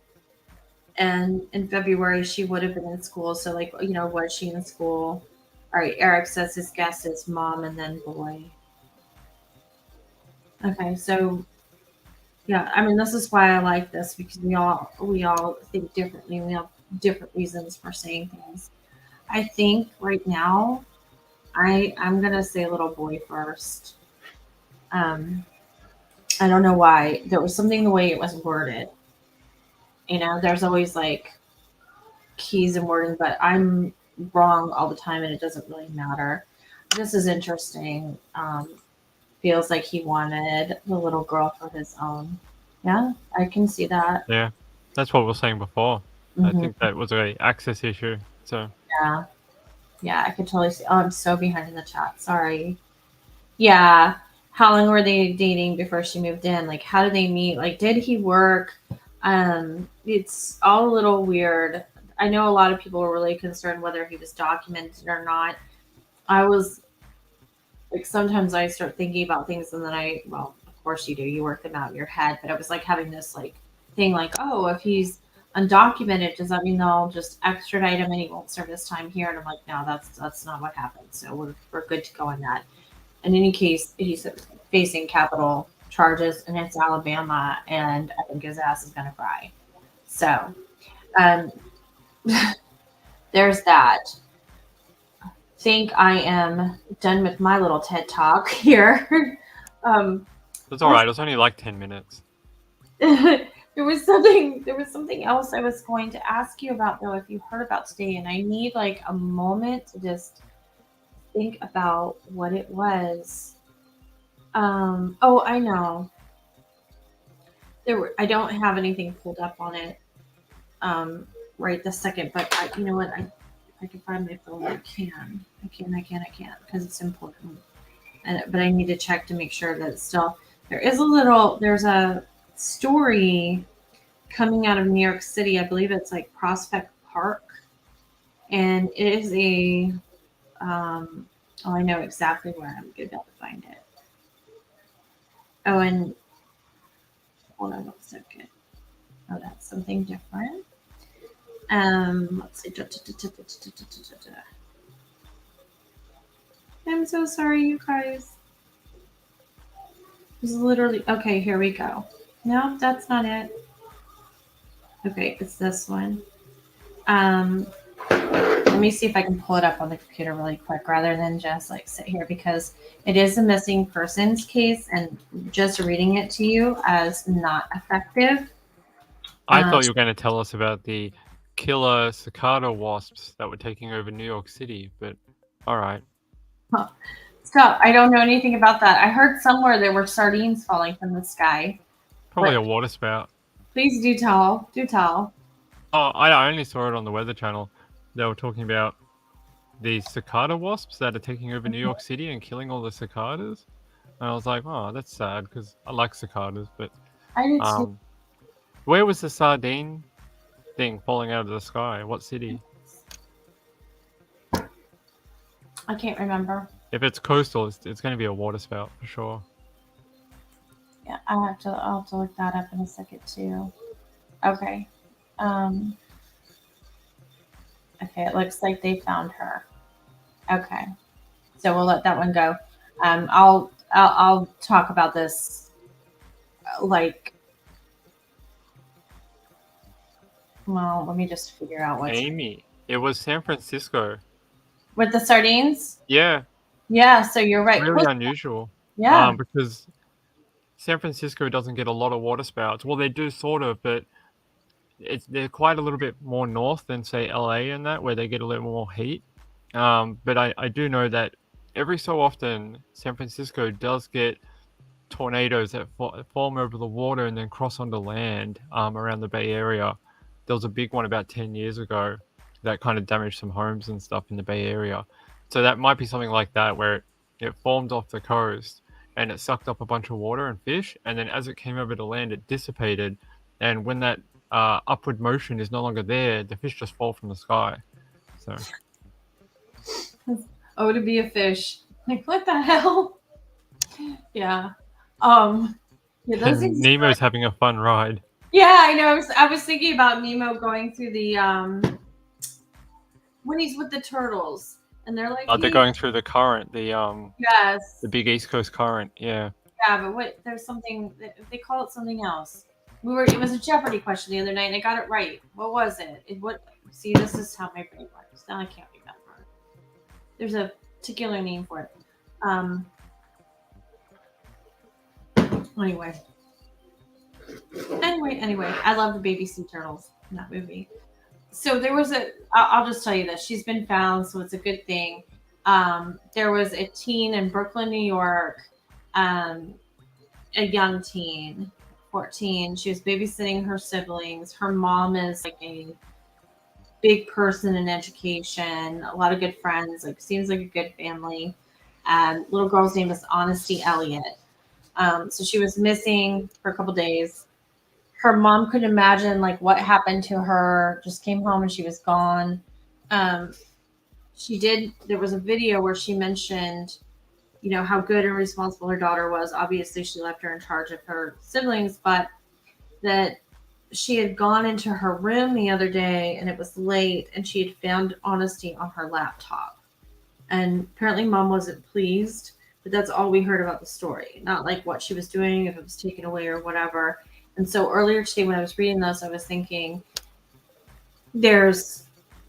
and in February she would have been in school. So, like, you know, was she in school? All right, Eric says his guess is mom and then boy. Okay, so yeah, I mean, this is why I like this, because we all think differently. We have different reasons for saying things. I think right now, I'm gonna say little boy first. I don't know why. There was something the way it was worded. You know, there's always like keys and wording, but I'm wrong all the time, and it doesn't really matter. This is interesting. Feels like he wanted the little girl for his own. Yeah, I can see that. Yeah, that's what we were saying before. Mhm. I think that was a access issue. So yeah, I could totally see. Oh, I'm so behind in the chat. Sorry. Yeah, how long were they dating before she moved in? Like, how did they meet? Like, did he work? It's all a little weird. I know a lot of people were really concerned whether he was documented or not. I was like, sometimes I start thinking about things, and then well, of course you do, you work them out in your head, but I was like having this like thing like, oh, if he's undocumented, does that mean they'll just extradite him and he won't serve his time here? And I'm like, no, that's not what happened. So we're good to go on that. In any case, he's facing capital charges, and it's Alabama, and I think his ass is gonna cry. So there's that. Think I am done with my little TED talk here. that's all right. It was only like 10 minutes. There was something else I was going to ask you about though, if you heard about today, and I need like a moment to just think about what it was. Oh, I know. I don't have anything pulled up on it right this second, but you know what? If I can find my phone, I can, because it's important. But I need to check to make sure that it's still, there's a story coming out of New York City. I believe it's like Prospect Park. And it is I know exactly where I'm going to be able to find it. Oh, and hold on 1 second. Oh, that's something different. Let's see. I'm so sorry, you guys. It's literally, okay, here we go. No, that's not it. Okay, it's this one. Let me see if I can pull it up on the computer really quick rather than just like sit here, because it is a missing persons case and just reading it to you as not effective. I thought you were going to tell us about the killer cicada wasps that were taking over New York City, but all right. So I don't know anything about that. I heard somewhere there were sardines falling from the sky. Probably a water spout. Please do tell. Do tell. Oh, I only saw it on the Weather Channel. They were talking about these cicada wasps that are taking over New York City and killing all the cicadas. And I was like, oh, that's sad because I like cicadas. But I did too. where was the sardine thing falling out of the sky? What city? I can't remember. If it's coastal, it's going to be a water spout for sure. Yeah, I'll have to look that up in a second too. Okay. Okay, it looks like they found her. Okay. So we'll let that one go. I'll talk about this like, well, let me just figure out what's Aimee. It was San Francisco. with the sardines. Yeah. Yeah, so you're right. Really unusual. Yeah. Because San Francisco doesn't get a lot of water spouts. Well, they do sort of, but they're quite a little bit more north than say LA and that, where they get a little more heat. But I do know that every so often San Francisco does get tornadoes that form over the water and then cross onto land around the Bay Area. There was a big one about 10 years ago that kind of damaged some homes and stuff in the Bay Area. So that might be something like that, where it formed off the coast and it sucked up a bunch of water and fish, and then as it came over to land, it dissipated. And when that upward motion is no longer there, the fish just fall from the sky. So, oh, to be a fish. Like, what the hell? Yeah. Yeah, those and Nemo's having a fun ride. Yeah, I know. I was thinking about Nemo going through the when he's with the turtles, and they're like, They're going through the current, the yes, the big East Coast current. Yeah. yeah, but what? There's something they call it something else. It was a Jeopardy question the other night, and I got it right. What was it? See, this is how my brain works. Now I can't remember. There's a particular name for it. Anyway, I love the baby sea turtles in that movie. So there was I'll just tell you this. She's been found, so it's a good thing. There was a teen in Brooklyn, New York, a young teen, 14. She was babysitting her siblings. Her mom is like a big person in education, a lot of good friends, like seems like a good family. Little girl's name is Honesty Elliott. So she was missing for a couple days. Her mom couldn't imagine like what happened to her, just came home and she was gone. There was a video where she mentioned, you know, how good and responsible her daughter was. Obviously she left her in charge of her siblings, but that she had gone into her room the other day and it was late and she had found Honesty on her laptop. And apparently mom wasn't pleased, but that's all we heard about the story. Not like what she was doing, if it was taken away or whatever. And so earlier today when I was reading this, I was thinking there's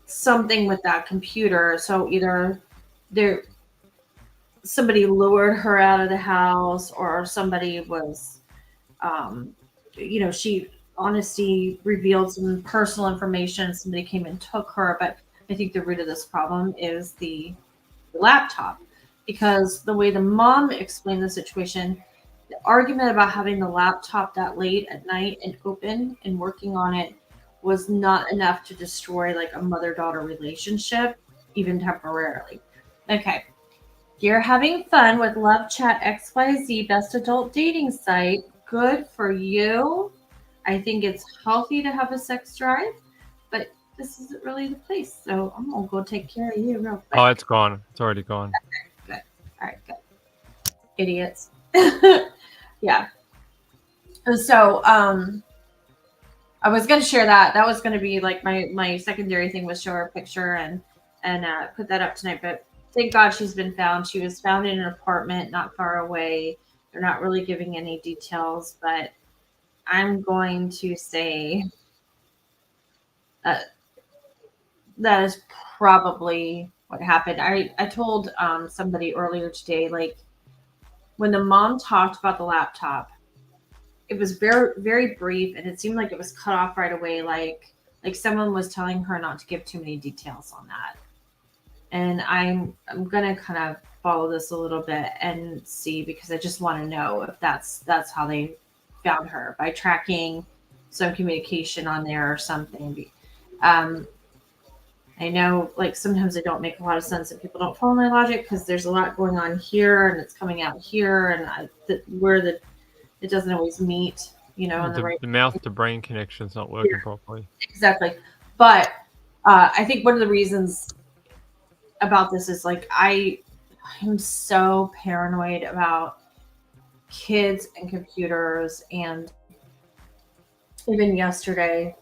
something with that computer. So either somebody lured her out of the house or somebody was, honesty revealed some personal information. Somebody came and took her, but I think the root of this problem is the laptop, because the way the mom explained the situation, the argument about having the laptop that late at night and open and working on it was not enough to destroy like a mother-daughter relationship, even temporarily. Okay. You're having fun with Love Chat XYZ Best Adult Dating Site. Good for you. I think it's healthy to have a sex drive, but this isn't really the place. So I'm gonna go take care of you real quick. Oh, it's gone. It's already gone. Good. All right, good. Idiots. Yeah. So I was gonna share that. That was gonna be like my secondary thing, was show her a picture and put that up tonight. But thank God she's been found. She was found in an apartment not far away. They're not really giving any details, but I'm going to say that is probably what happened. I told somebody earlier today, like when the mom talked about the laptop, it was very, very brief, and it seemed like it was cut off right away. Like someone was telling her not to give too many details on that. And I'm gonna kind of follow this a little bit and see, because I just want to know if that's how they found her, by tracking some communication on there or something. I know, like, sometimes it don't make a lot of sense and people don't follow my logic, because there's a lot going on here and it's coming out here, and it doesn't always meet, in the right. The mouth to brain connection's not working properly. Exactly. But I think one of the reasons about this is, like, I'm so paranoid about kids and computers. And even yesterday,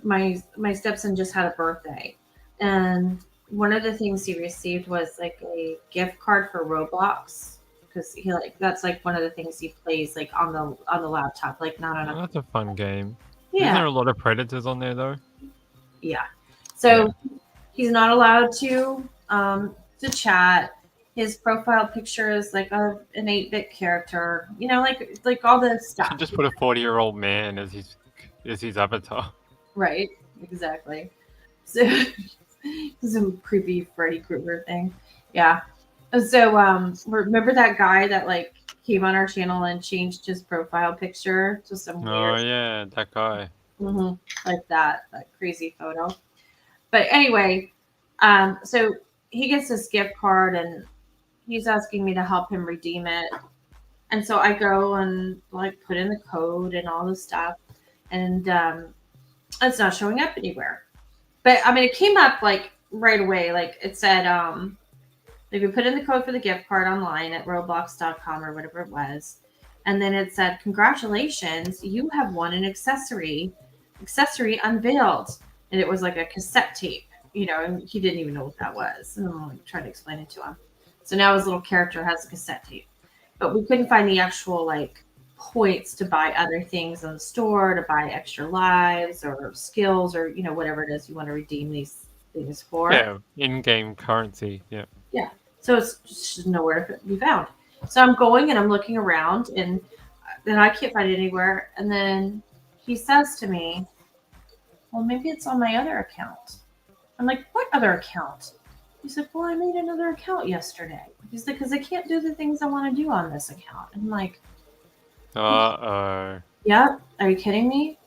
my stepson just had a birthday, and one of the things he received was like a gift card for Roblox, because that's like one of the things he plays like on the laptop, like not on Oh, that's a fun game. Yeah. Isn't there a lot of predators on there though? Yeah. So he's not allowed to chat. His profile picture is like an 8-bit character, like all this stuff. You just put a 40-year-old man as his avatar. Right, exactly. So some creepy Freddy Krueger thing. Yeah. So remember that guy that like came on our channel and changed his profile picture to some weird. Oh yeah, that guy. Like that crazy photo. But anyway, so he gets this gift card and he's asking me to help him redeem it. And so I go and like put in the code and all this stuff, and it's not showing up anywhere. But I mean, it came up like right away. Like it said, if you put in the code for the gift card online at roblox.com or whatever it was, and then it said, congratulations, you have won an accessory unveiled. And it was like a cassette tape, and he didn't even know what that was. And I'm like trying to explain it to him. So now his little character has a cassette tape, but we couldn't find the actual like points to buy other things in the store, to buy extra lives or skills or whatever it is you want to redeem these things for. Yeah, in-game currency. Yeah. Yeah. So it's just nowhere to be found. So I'm going and I'm looking around, and then I can't find it anywhere. And then he says to me, well, maybe it's on my other account. I'm like, what other account? He said, well, I made another account yesterday. He's like, because I can't do the things I want to do on this account. And I'm like, Uh-oh. yeah, are you kidding me?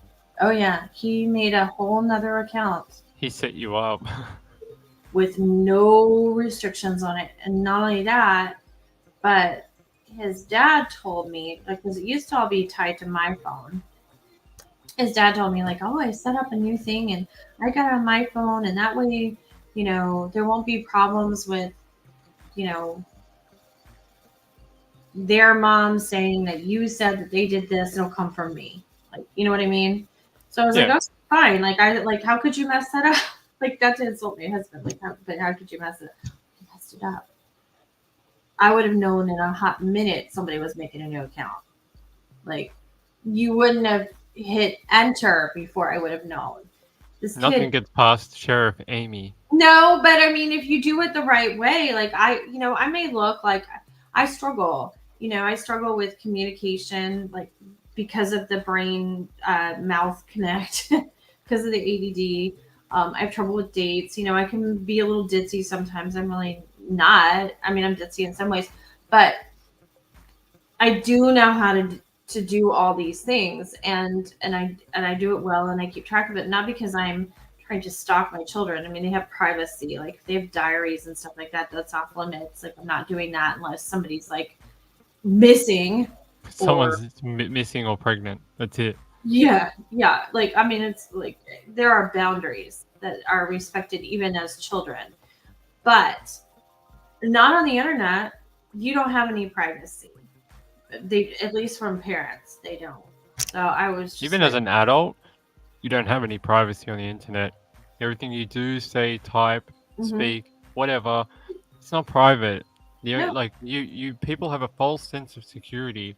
Oh, yeah. He made a whole nother account. He set you up. With no restrictions on it. And not only that, but his dad told me, like, because it used to all be tied to my phone. His dad told me, like, oh, I set up a new thing and I got it on my phone, and that way, there won't be problems with, their mom saying that you said that they did this. It'll come from me. Like, you know what I mean? So I was like, oh, fine. Like, how could you mess that up? Like, not to insult my husband. Like, how could you mess it up? You messed it up. I would have known in a hot minute somebody was making a new account. Like, you wouldn't have hit enter before I would have known. Nothing gets past Sheriff Aimee. No, but I mean, if you do it the right way, like I may look like I struggle. I struggle with communication. Like because of the brain mouth connect, because of the ADD. I have trouble with dates. I can be a little ditzy sometimes. I'm really not. I mean, I'm ditzy in some ways, but I do know how to do all these things, and I do it well, and I keep track of it. Not because I'm trying to stalk my children. I mean, they have privacy. Like, if they have diaries and stuff like that, that's off limits. Like, I'm not doing that unless somebody's like missing. Someone's missing or pregnant. That's it. Yeah. Like, I mean, it's like there are boundaries that are respected even as children, but not on the internet. You don't have any privacy. They, at least from parents, they don't. So I was just Even as an adult, you don't have any privacy on the internet. Everything you do, say, type, speak, whatever, it's not private. No. Like you people have a false sense of security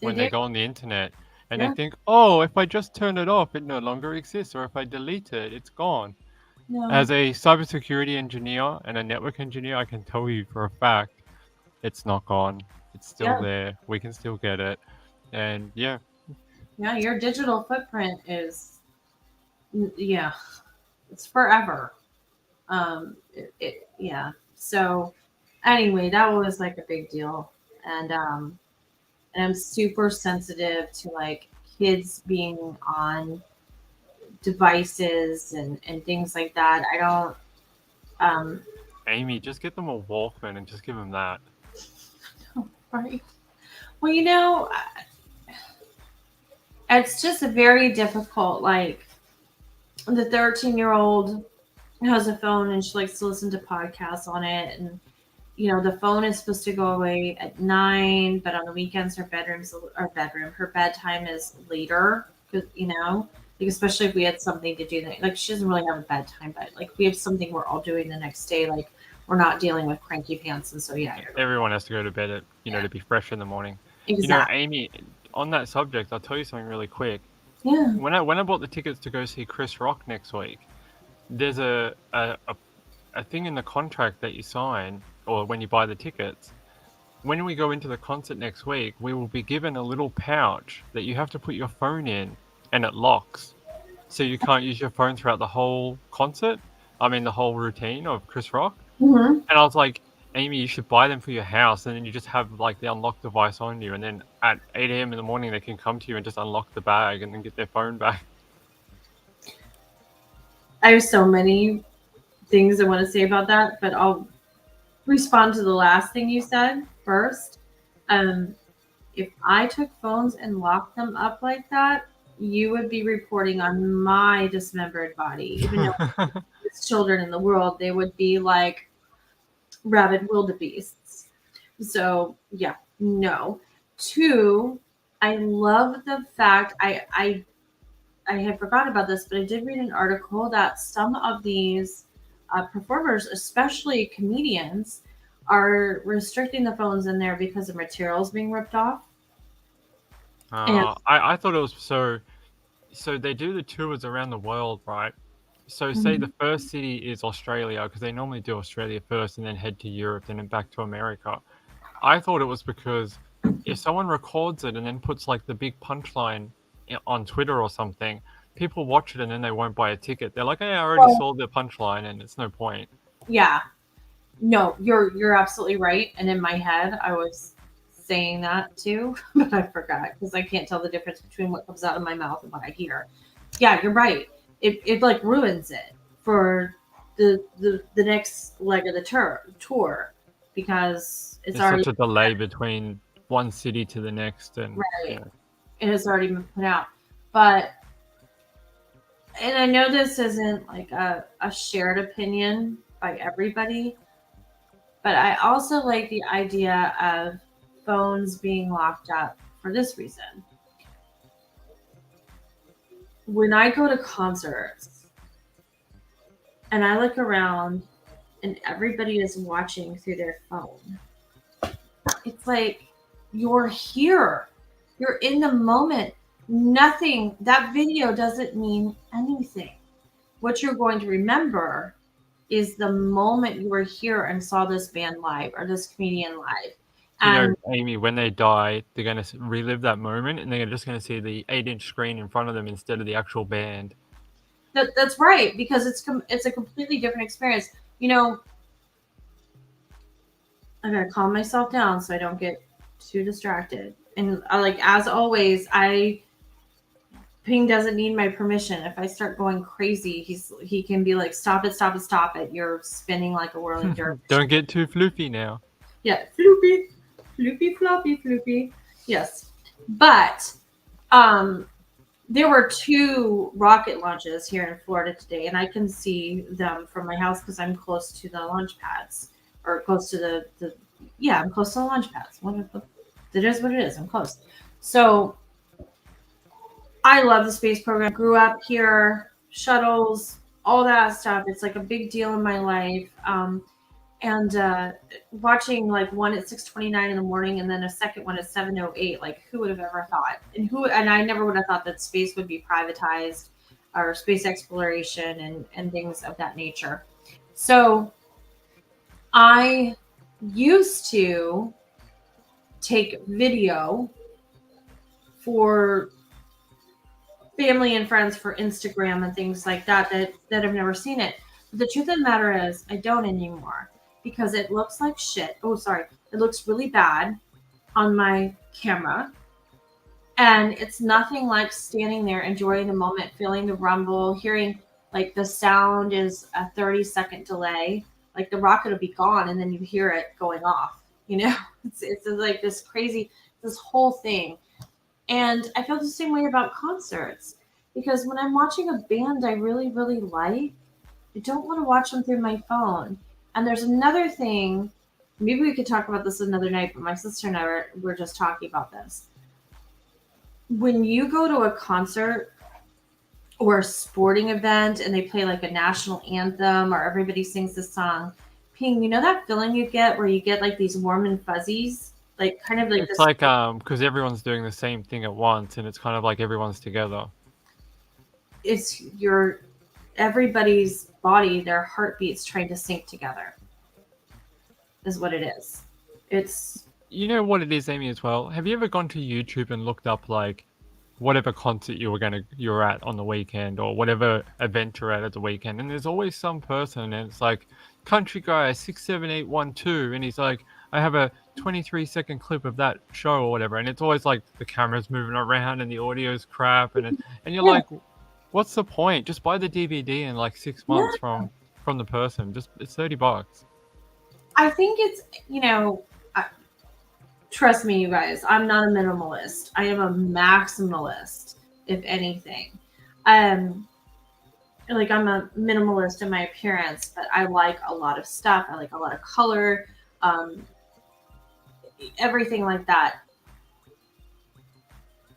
when they go on the internet, and they think, oh, if I just turn it off, it no longer exists, or if I delete it, it's gone. No. As a cybersecurity engineer and a network engineer, I can tell you for a fact, it's not gone. It's still there. We can still get it, and yeah, your digital footprint is, it's forever. So anyway, that was like a big deal, and I'm super sensitive to like kids being on devices and things like that. I don't. Aimee, just get them a Walkman and just give them that. Right. Well, it's just a very difficult. Like, the 13-year-old has a phone and she likes to listen to podcasts on it, and the phone is supposed to go away at 9, but on the weekends her bedtime is later, because like, especially if we had something to do, like, she doesn't really have a bedtime, but like, we have something we're all doing the next day, like, we're not dealing with cranky pants, and so everyone has to go to bed at to be fresh in the morning. Exactly. Aimee, on that subject, I'll tell you something really quick. Yeah. When I bought the tickets to go see Chris Rock next week, there's a thing in the contract that you sign, or when you buy the tickets. When we go into the concert next week, we will be given a little pouch that you have to put your phone in, and it locks, so you can't use your phone throughout the whole concert. I mean, the whole routine of Chris Rock. Mm-hmm. And I was like, Aimee, you should buy them for your house, and then you just have like the unlock device on you, and then at 8 a.m. in the morning they can come to you and just unlock the bag and then get their phone back. I have so many things I want to say about that, but I'll respond to the last thing you said first. If I took phones and locked them up like that, you would be reporting on my dismembered body. Even though there's children in the world, they would be like rabid wildebeests. So yeah, no. 2, I love the fact I had forgotten about this, but I did read an article that some of these performers, especially comedians, are restricting the phones in there because of materials being ripped off. I thought it was so they do the tours around the world, right? So say the first city is Australia, because they normally do Australia first and then head to Europe and then back to America. I thought it was because if someone records it and then puts like the big punchline on Twitter or something, people watch it and then they won't buy a ticket. They're like, hey, I already saw the punchline and it's no point. Yeah. No, you're absolutely right. And in my head, I was saying that too, but I forgot because I can't tell the difference between what comes out of my mouth and what I hear. Yeah, you're right. It like ruins it for the next leg of the tour because it's There's already such a delay between one city to the next, and right. It has already been put out. But, and I know this isn't like a shared opinion by everybody, but I also like the idea of phones being locked up for this reason. When I go to concerts and I look around and everybody is watching through their phone, it's like, you're here. You're in the moment. Nothing, that video doesn't mean anything. What you're going to remember is the moment you were here and saw this band live or this comedian live. You know, And Aimee, when they die, they're going to relive that moment, and they're just going to see the 8-inch screen in front of them instead of the actual band. that's right, because it's a completely different experience. You know, I gotta calm myself down so I don't get too distracted. And like as always, Ping doesn't need my permission. If I start going crazy, he can be like, stop it, stop it, stop it. You're spinning like a whirling dervish. Don't get too floofy now. Yeah, floopy, floopy, floppy, floopy. Yes, but there were 2 rocket launches here in Florida today, and I can see them from my house because I'm close to the launch pads, or close to I'm close to the launch pads. It is what it is. I'm close. So I love the space program. Grew up here, shuttles, all that stuff. It's like a big deal in my life. And watching like one at 6:29 in the morning and then a second one at 7:08, like who would have ever thought? And I never would have thought that space would be privatized, or space exploration and things of that nature. So I used to take video for family and friends for Instagram and things like that have never seen it. But the truth of the matter is I don't anymore, because it looks like shit. Oh, sorry. It looks really bad on my camera. And it's nothing like standing there, enjoying the moment, feeling the rumble, hearing like the sound is a 30-second delay. Like the rocket will be gone and then you hear it going off. You know, it's like this crazy, this whole thing. And I feel the same way about concerts, because when I'm watching a band I really, really like, I don't want to watch them through my phone. And there's another thing, maybe we could talk about this another night, but my sister and I were just talking about this. When you go to a concert or a sporting event and they play like a national anthem or everybody sings the song, Ping, you know that feeling you get where you get like these warm and fuzzies? Like kind of like It's this. like because everyone's doing the same thing at once, and it's kind of like everyone's together. It's everybody's body, their heartbeats trying to sync together is what it is. It's You know what it is, Aimee, as well? Have you ever gone to YouTube and looked up like whatever concert you're at on the weekend, or whatever event you're at the weekend, and there's always some person, and it's like country guy 67812, and he's like, I have a 23-second clip of that show or whatever, and it's always like the camera's moving around and the audio's crap, and you're like, what's the point? Just buy the DVD in like 6 months from the person. Just it's $30. I think it's, trust me, you guys, I'm not a minimalist. I am a maximalist, if anything. Like I'm a minimalist in my appearance, but I like a lot of stuff. I like a lot of color, everything like that.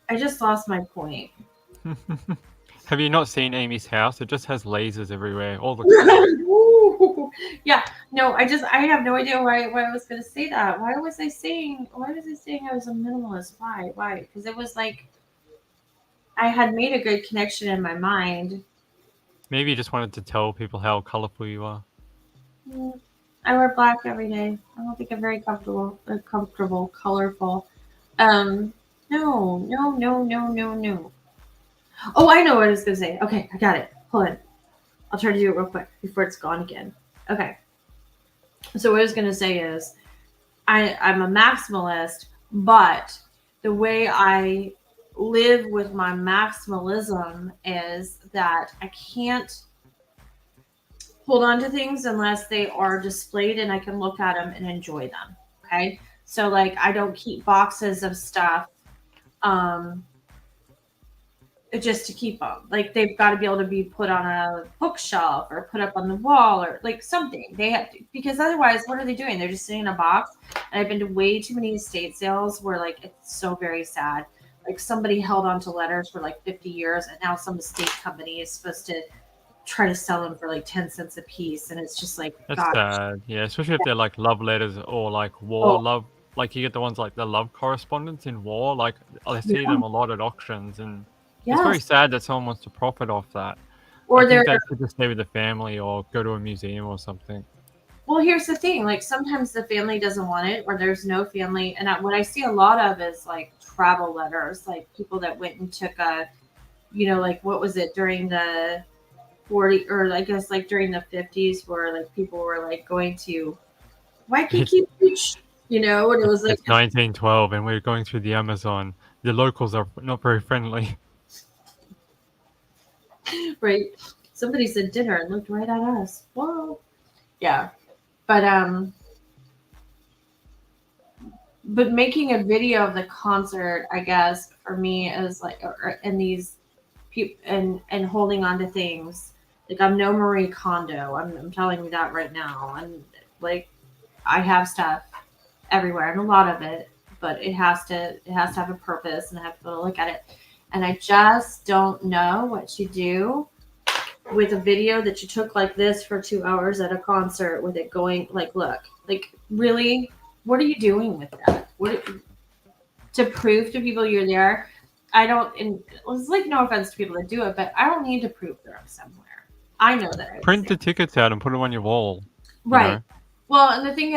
I just lost my point. Have you not seen Amy's house? It just has lasers everywhere, all the colors. Yeah, no, I have no idea why I was going to say that. Why was I saying I was a minimalist? Why? Because it was like I had made a good connection in my mind. Maybe you just wanted to tell people how colorful you are. I wear black every day. I don't think I'm very comfortable, colorful. No. Oh, I know what I was going to say. Okay, I got it. Hold on. I'll try to do it real quick before it's gone again. Okay. So what I was going to say is I'm a maximalist, but the way I live with my maximalism is that I can't hold on to things unless they are displayed and I can look at them and enjoy them. Okay. So like I don't keep boxes of stuff just to keep them. Like they've got to be able to be put on a bookshelf or put up on the wall or like something. They have to, because otherwise what are they doing? They're just sitting in a box. And I've been to way too many estate sales where like it's so very sad. Like somebody held on to letters for like 50 years and now some estate company is supposed to try to sell them for like 10 cents a piece. And it's just like, That's gosh. sad. Yeah, especially if they're like love letters or like war love. Like you get the ones like the love correspondence in war. Like I see them a lot at auctions, and it's very sad that someone wants to profit off that. Or I think they could just stay with the family or go to a museum or something. Well, here's the thing. Like sometimes the family doesn't want it, or there's no family. And what I see a lot of is like travel letters, like people that went and took a, like what was it during the 40, or I guess like during the 50s, where like people were like going to Waikiki Beach, and it was like It's 1912, and we're going through the Amazon. The locals are not very friendly. right. Somebody said dinner and looked right at us. Whoa. Yeah. But making a video of the concert, I guess for me is like, and these people and holding on to things. Like I'm no Marie Kondo. I'm telling you that right now. And like I have stuff everywhere and a lot of it, but it has to have a purpose, and I have to be able to look at it. And I just don't know what you do with a video that you took like this for 2 hours at a concert with it going like, look, like really, what are you doing with that? To prove to people you're there? I don't, and it's like no offense to people that do it, but I don't need to prove that I'm somewhere. I know that I was Print there. the tickets out and put them on your wall. Right. know? Well, and the thing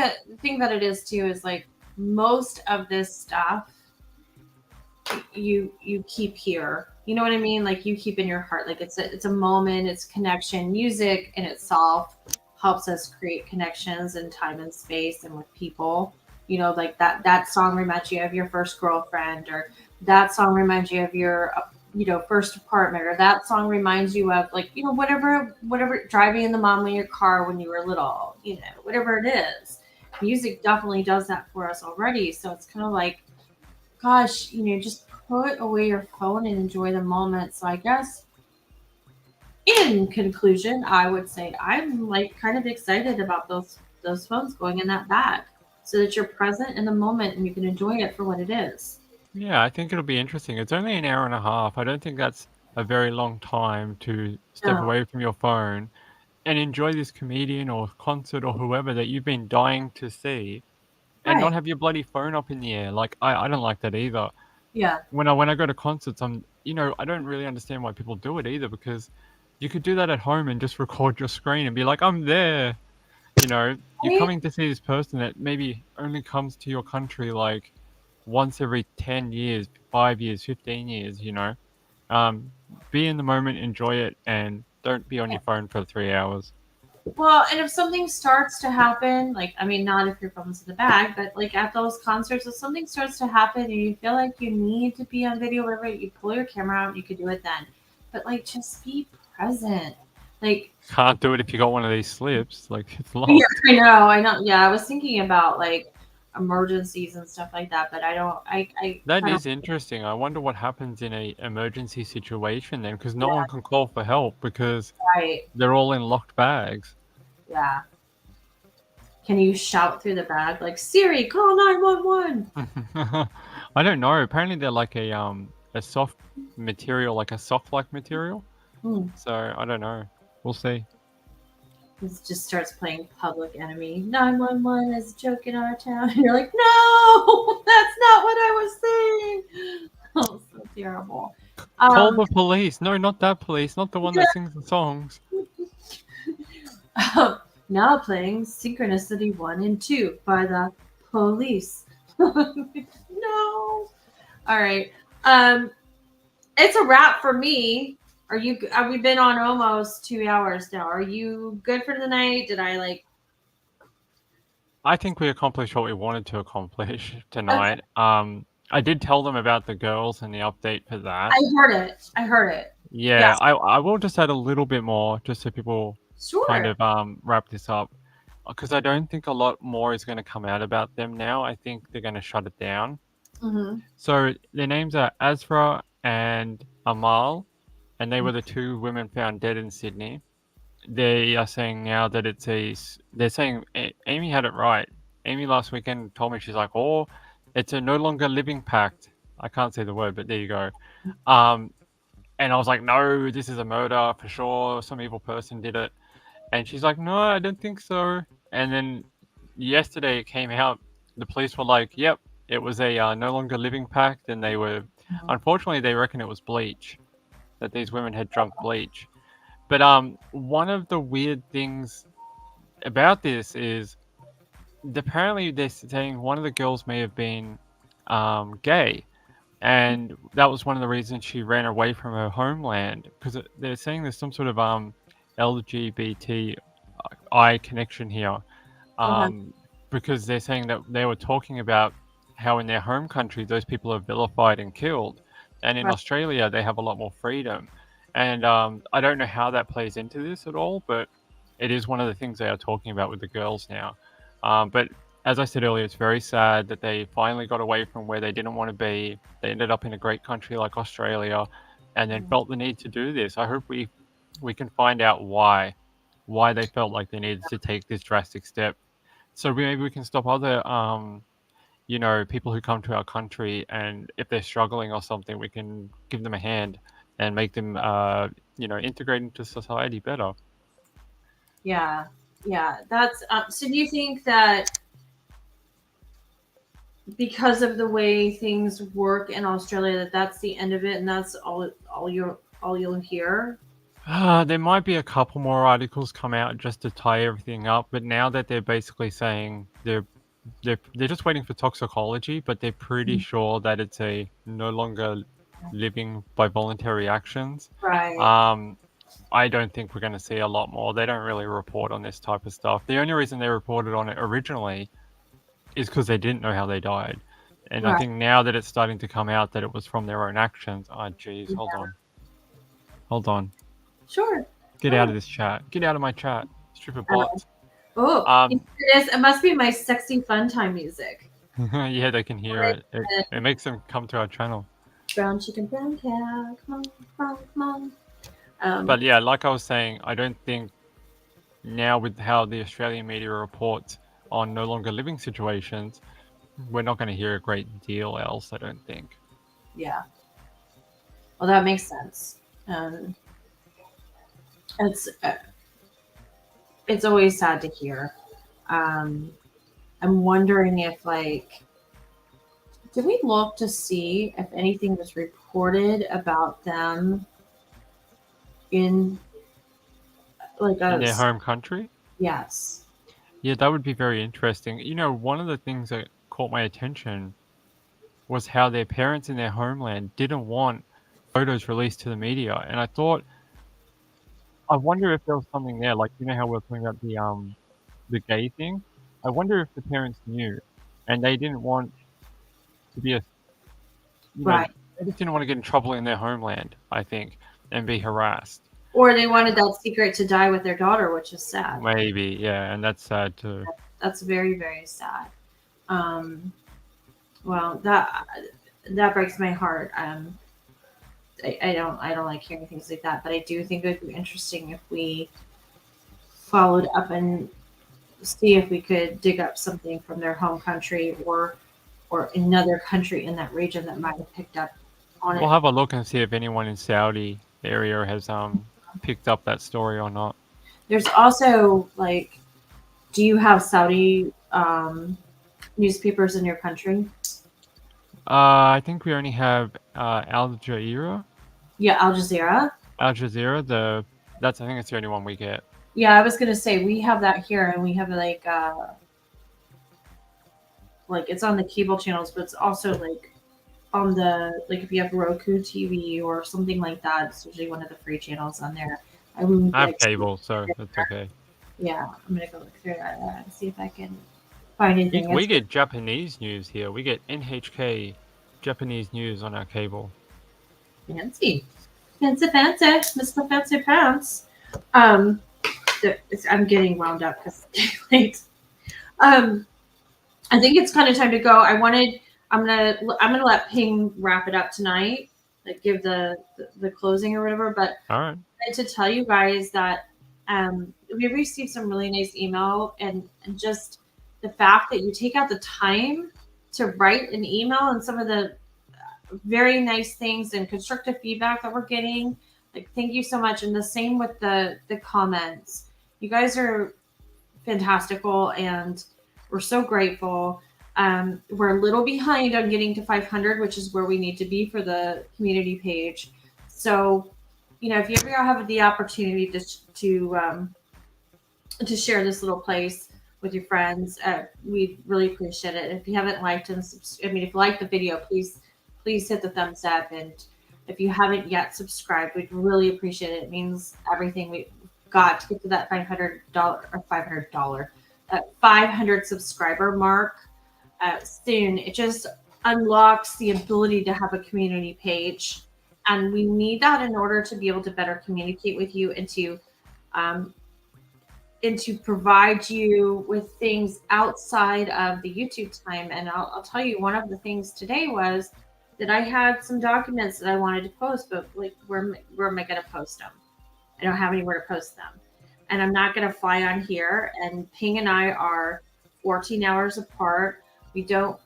that it is too is like most of this stuff you keep here. You know what I mean? Like you keep in your heart. Like it's a moment, it's connection. Music in itself helps us create connections in time and space and with people. Like that song reminds you of your first girlfriend, or that song reminds you of your first apartment, or that song reminds you of like whatever driving in the mom in your car when you were little, whatever it is. Music definitely does that for us already. So it's kind of like, gosh, just put away your phone and enjoy the moment. So I guess in conclusion, I would say I'm like kind of excited about those phones going in that bag, so that you're present in the moment and you can enjoy it for what it is. Yeah, I think it'll be interesting. It's only an hour and a half. I don't think that's a very long time to step No. away from your phone and enjoy this comedian or concert or whoever that you've been dying to see, and not Right. have your bloody phone up in the air. Like I don't like that either. Yeah. When I go to concerts, I don't really understand why people do it either, because you could do that at home and just record your screen and be like, I'm there. You're Right? coming to see this person that maybe only comes to your country like once every 10 years, 5 years, 15 years, Be in the moment, enjoy it, and don't be on your phone for 3 hours. Well, and if something starts to happen, like, I mean, not if your phone's in the bag, but like at those concerts, if something starts to happen and you feel like you need to be on video, whatever, you pull your camera out and you could do it then. But like, just be present. Like, Can't do it if you got one of these slips. Like, it's locked. yeah, I know. Yeah, I was thinking about like emergencies and stuff like that, but I don't, That kinda- is interesting. I wonder what happens in a emergency situation then, because no one can call for help because right. they're all in locked bags. Yeah. Can you shout through the bag like, Siri, call 911? I don't know. Apparently they're like a soft material, like a soft-like material. Hmm. So I don't know. We'll see. It just starts playing Public Enemy. 911 is a joke in our town. And you're like, no, that's not what I was saying. Oh, so terrible. Call the police. No, not that police. Not the one that sings the songs. Now playing Synchronicity 1 and 2 by the police. No. All right. It's a wrap for me. We've been on almost 2 hours now. Are you good for the night? Did I like? I think we accomplished what we wanted to accomplish tonight. I did tell them about the girls and the update for that. I heard it. Yeah, Yes. I will just add a little bit more just so people Sure. kind of wrap this up, because I don't think a lot more is going to come out about them now. I think they're going to shut it down. Mm-hmm. So their names are Azra and Amal, and they were the two women found dead in Sydney. They are saying now that they're saying Aimee had it right. Aimee last weekend told me, she's like, oh, it's a no longer living pact. I can't say the word, but there you go. And I was like, no, this is a murder for sure. Some evil person did it. And she's like, no, I don't think so. And then yesterday it came out. The police were like, yep, it was a no longer living pact. And they were, unfortunately, they reckon it was bleach, that these women had drunk bleach. But one of the weird things about this is apparently they're saying one of the girls may have been gay, and that was one of the reasons she ran away from her homeland, because they're saying there's some sort of LGBTI connection here, because they're saying that they were talking about how in their home country those people are vilified and killed, and in Right. Australia they have a lot more freedom. And I don't know how that plays into this at all, but it is one of the things they are talking about with the girls now. But as I said earlier, it's very sad that they finally got away from where they didn't want to be. They ended up in a great country like Australia, and then felt the need to do this. I hope we can find out why they felt like they needed to take this drastic step, so maybe we can stop other people who come to our country, and if they're struggling or something, we can give them a hand and make them integrate into society better. Yeah. That's so. Do you think that because of the way things work in Australia, that's the end of it, and that's all you'll hear? There might be a couple more articles come out just to tie everything up, but now that they're basically saying they're just waiting for toxicology, but they're pretty sure that it's a no longer living by voluntary actions. Right. I don't think we're going to see a lot more. They don't really report on this type of stuff. The only reason they reported on it originally is because they didn't know how they died. And I Right. think now that it's starting to come out that it was from their own actions. Oh, geez, hold on. Sure. Get out of this chat. Get out of my chat. Stupid bots. Oh, it is. It must be my sexy fun time music. Yeah, they can hear it. It makes them come to our channel. Brown chicken, brown cow. Come on. But yeah, like I was saying, I don't think now with how the Australian media reports on no longer living situations, we're not going to hear a great deal else, I don't think. Yeah. Well, that makes sense. It's always sad to hear. I'm wondering if did we look to see if anything was reported about them in in their home country? Yes. Yeah, that would be very interesting. One of the things that caught my attention was how their parents in their homeland didn't want photos released to the media. And I wonder if there was something there, like, how we were talking about the gay thing. I wonder if the parents knew and they didn't want to be Right. They just didn't want to get in trouble in their homeland, I think, and be harassed. Or they wanted that secret to die with their daughter, which is sad. Maybe, yeah, and that's sad too. That's very, very sad. Well, that breaks my heart. I don't like hearing things like that, but I do think it would be interesting if we followed up and see if we could dig up something from their home country or another country in that region that might have picked up on it. We'll have a look and see if anyone in Saudi area has picked up that story or not. There's also do you have Saudi newspapers in your country? I think we only have Al Jazeera. Yeah, Al Jazeera. Al Jazeera, I think it's the only one we get. Yeah, I was gonna say we have that here, and we have it's on the cable channels, but it's also on the if you have Roku TV or something like that. It's usually one of the free channels on there. I have cable, so that's okay. Yeah, I'm gonna go look through that and see if I can find anything. We get Japanese news here. We get NHK Japanese news on our cable. Fancy, Mr. Fancy Pants. I'm getting wound up because it's late. I think it's kind of time to go. I'm gonna let Ping wrap it up tonight, give the closing or whatever. But all right, I wanted to tell you guys that we received some really nice email, and just the fact that you take out the time to write an email and some of the very nice things and constructive feedback that we're getting. Thank you so much. And the same with the comments. You guys are fantastical, and we're so grateful. We're a little behind on getting to 500, which is where we need to be for the community page. So, if you ever have the opportunity to to share this little place with your friends. We really appreciate it. If you haven't liked and if you like the video, please hit the thumbs up. And if you haven't yet subscribed, we'd really appreciate it. It means everything. We got to get to that $500 subscriber mark soon. It just unlocks the ability to have a community page, and we need that in order to be able to better communicate with you and to provide you with things outside of the YouTube time. And I'll tell you, one of the things today was that I had some documents that I wanted to post, but like, where am I going to post them? I don't have anywhere to post them. And I'm not going to fly on here. And Ping and I are 14 hours apart. We do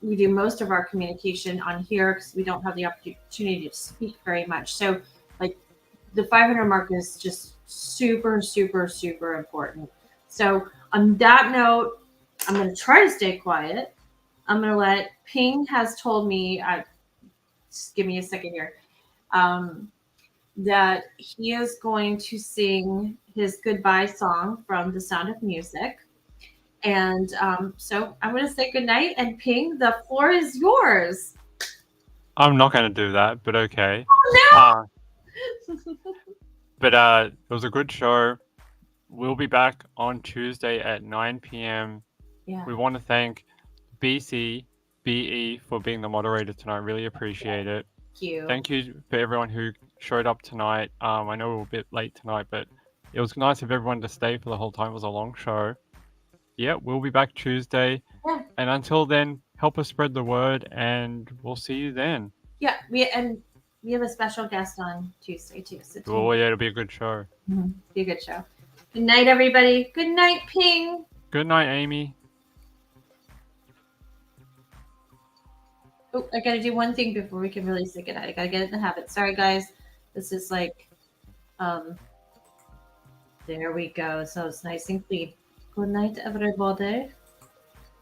most of our communication on here because we don't have the opportunity to speak very much. So like the 500 mark is just super, super, super important. So on that note, I'm going to try to stay quiet. I'm going to let Ping has told me, just give me a second here, that he is going to sing his goodbye song from The Sound of Music. And so I'm going to say goodnight, and Ping, the floor is yours. I'm not going to do that, but okay. Oh, no! But it was a good show. We'll be back on Tuesday at 9 p.m. Yeah. We want to thank BE for being the moderator tonight. Really appreciate it. Thank you. Thank you for everyone who showed up tonight. I know we were a bit late tonight, but it was nice of everyone to stay for the whole time. It was a long show. Yeah, we'll be back Tuesday. Yeah. And until then, help us spread the word, and we'll see you then. Yeah, we have a special guest on Tuesday too. So Oh yeah, it'll be a good show. Mm-hmm. Be a good show. Good night, everybody. Good night, Ping. Good night, Aimee. Oh, I gotta do one thing before we can really say goodnight. I gotta get in the habit. Sorry, guys. This is like, there we go. So it's nice and clean. Good night, everybody.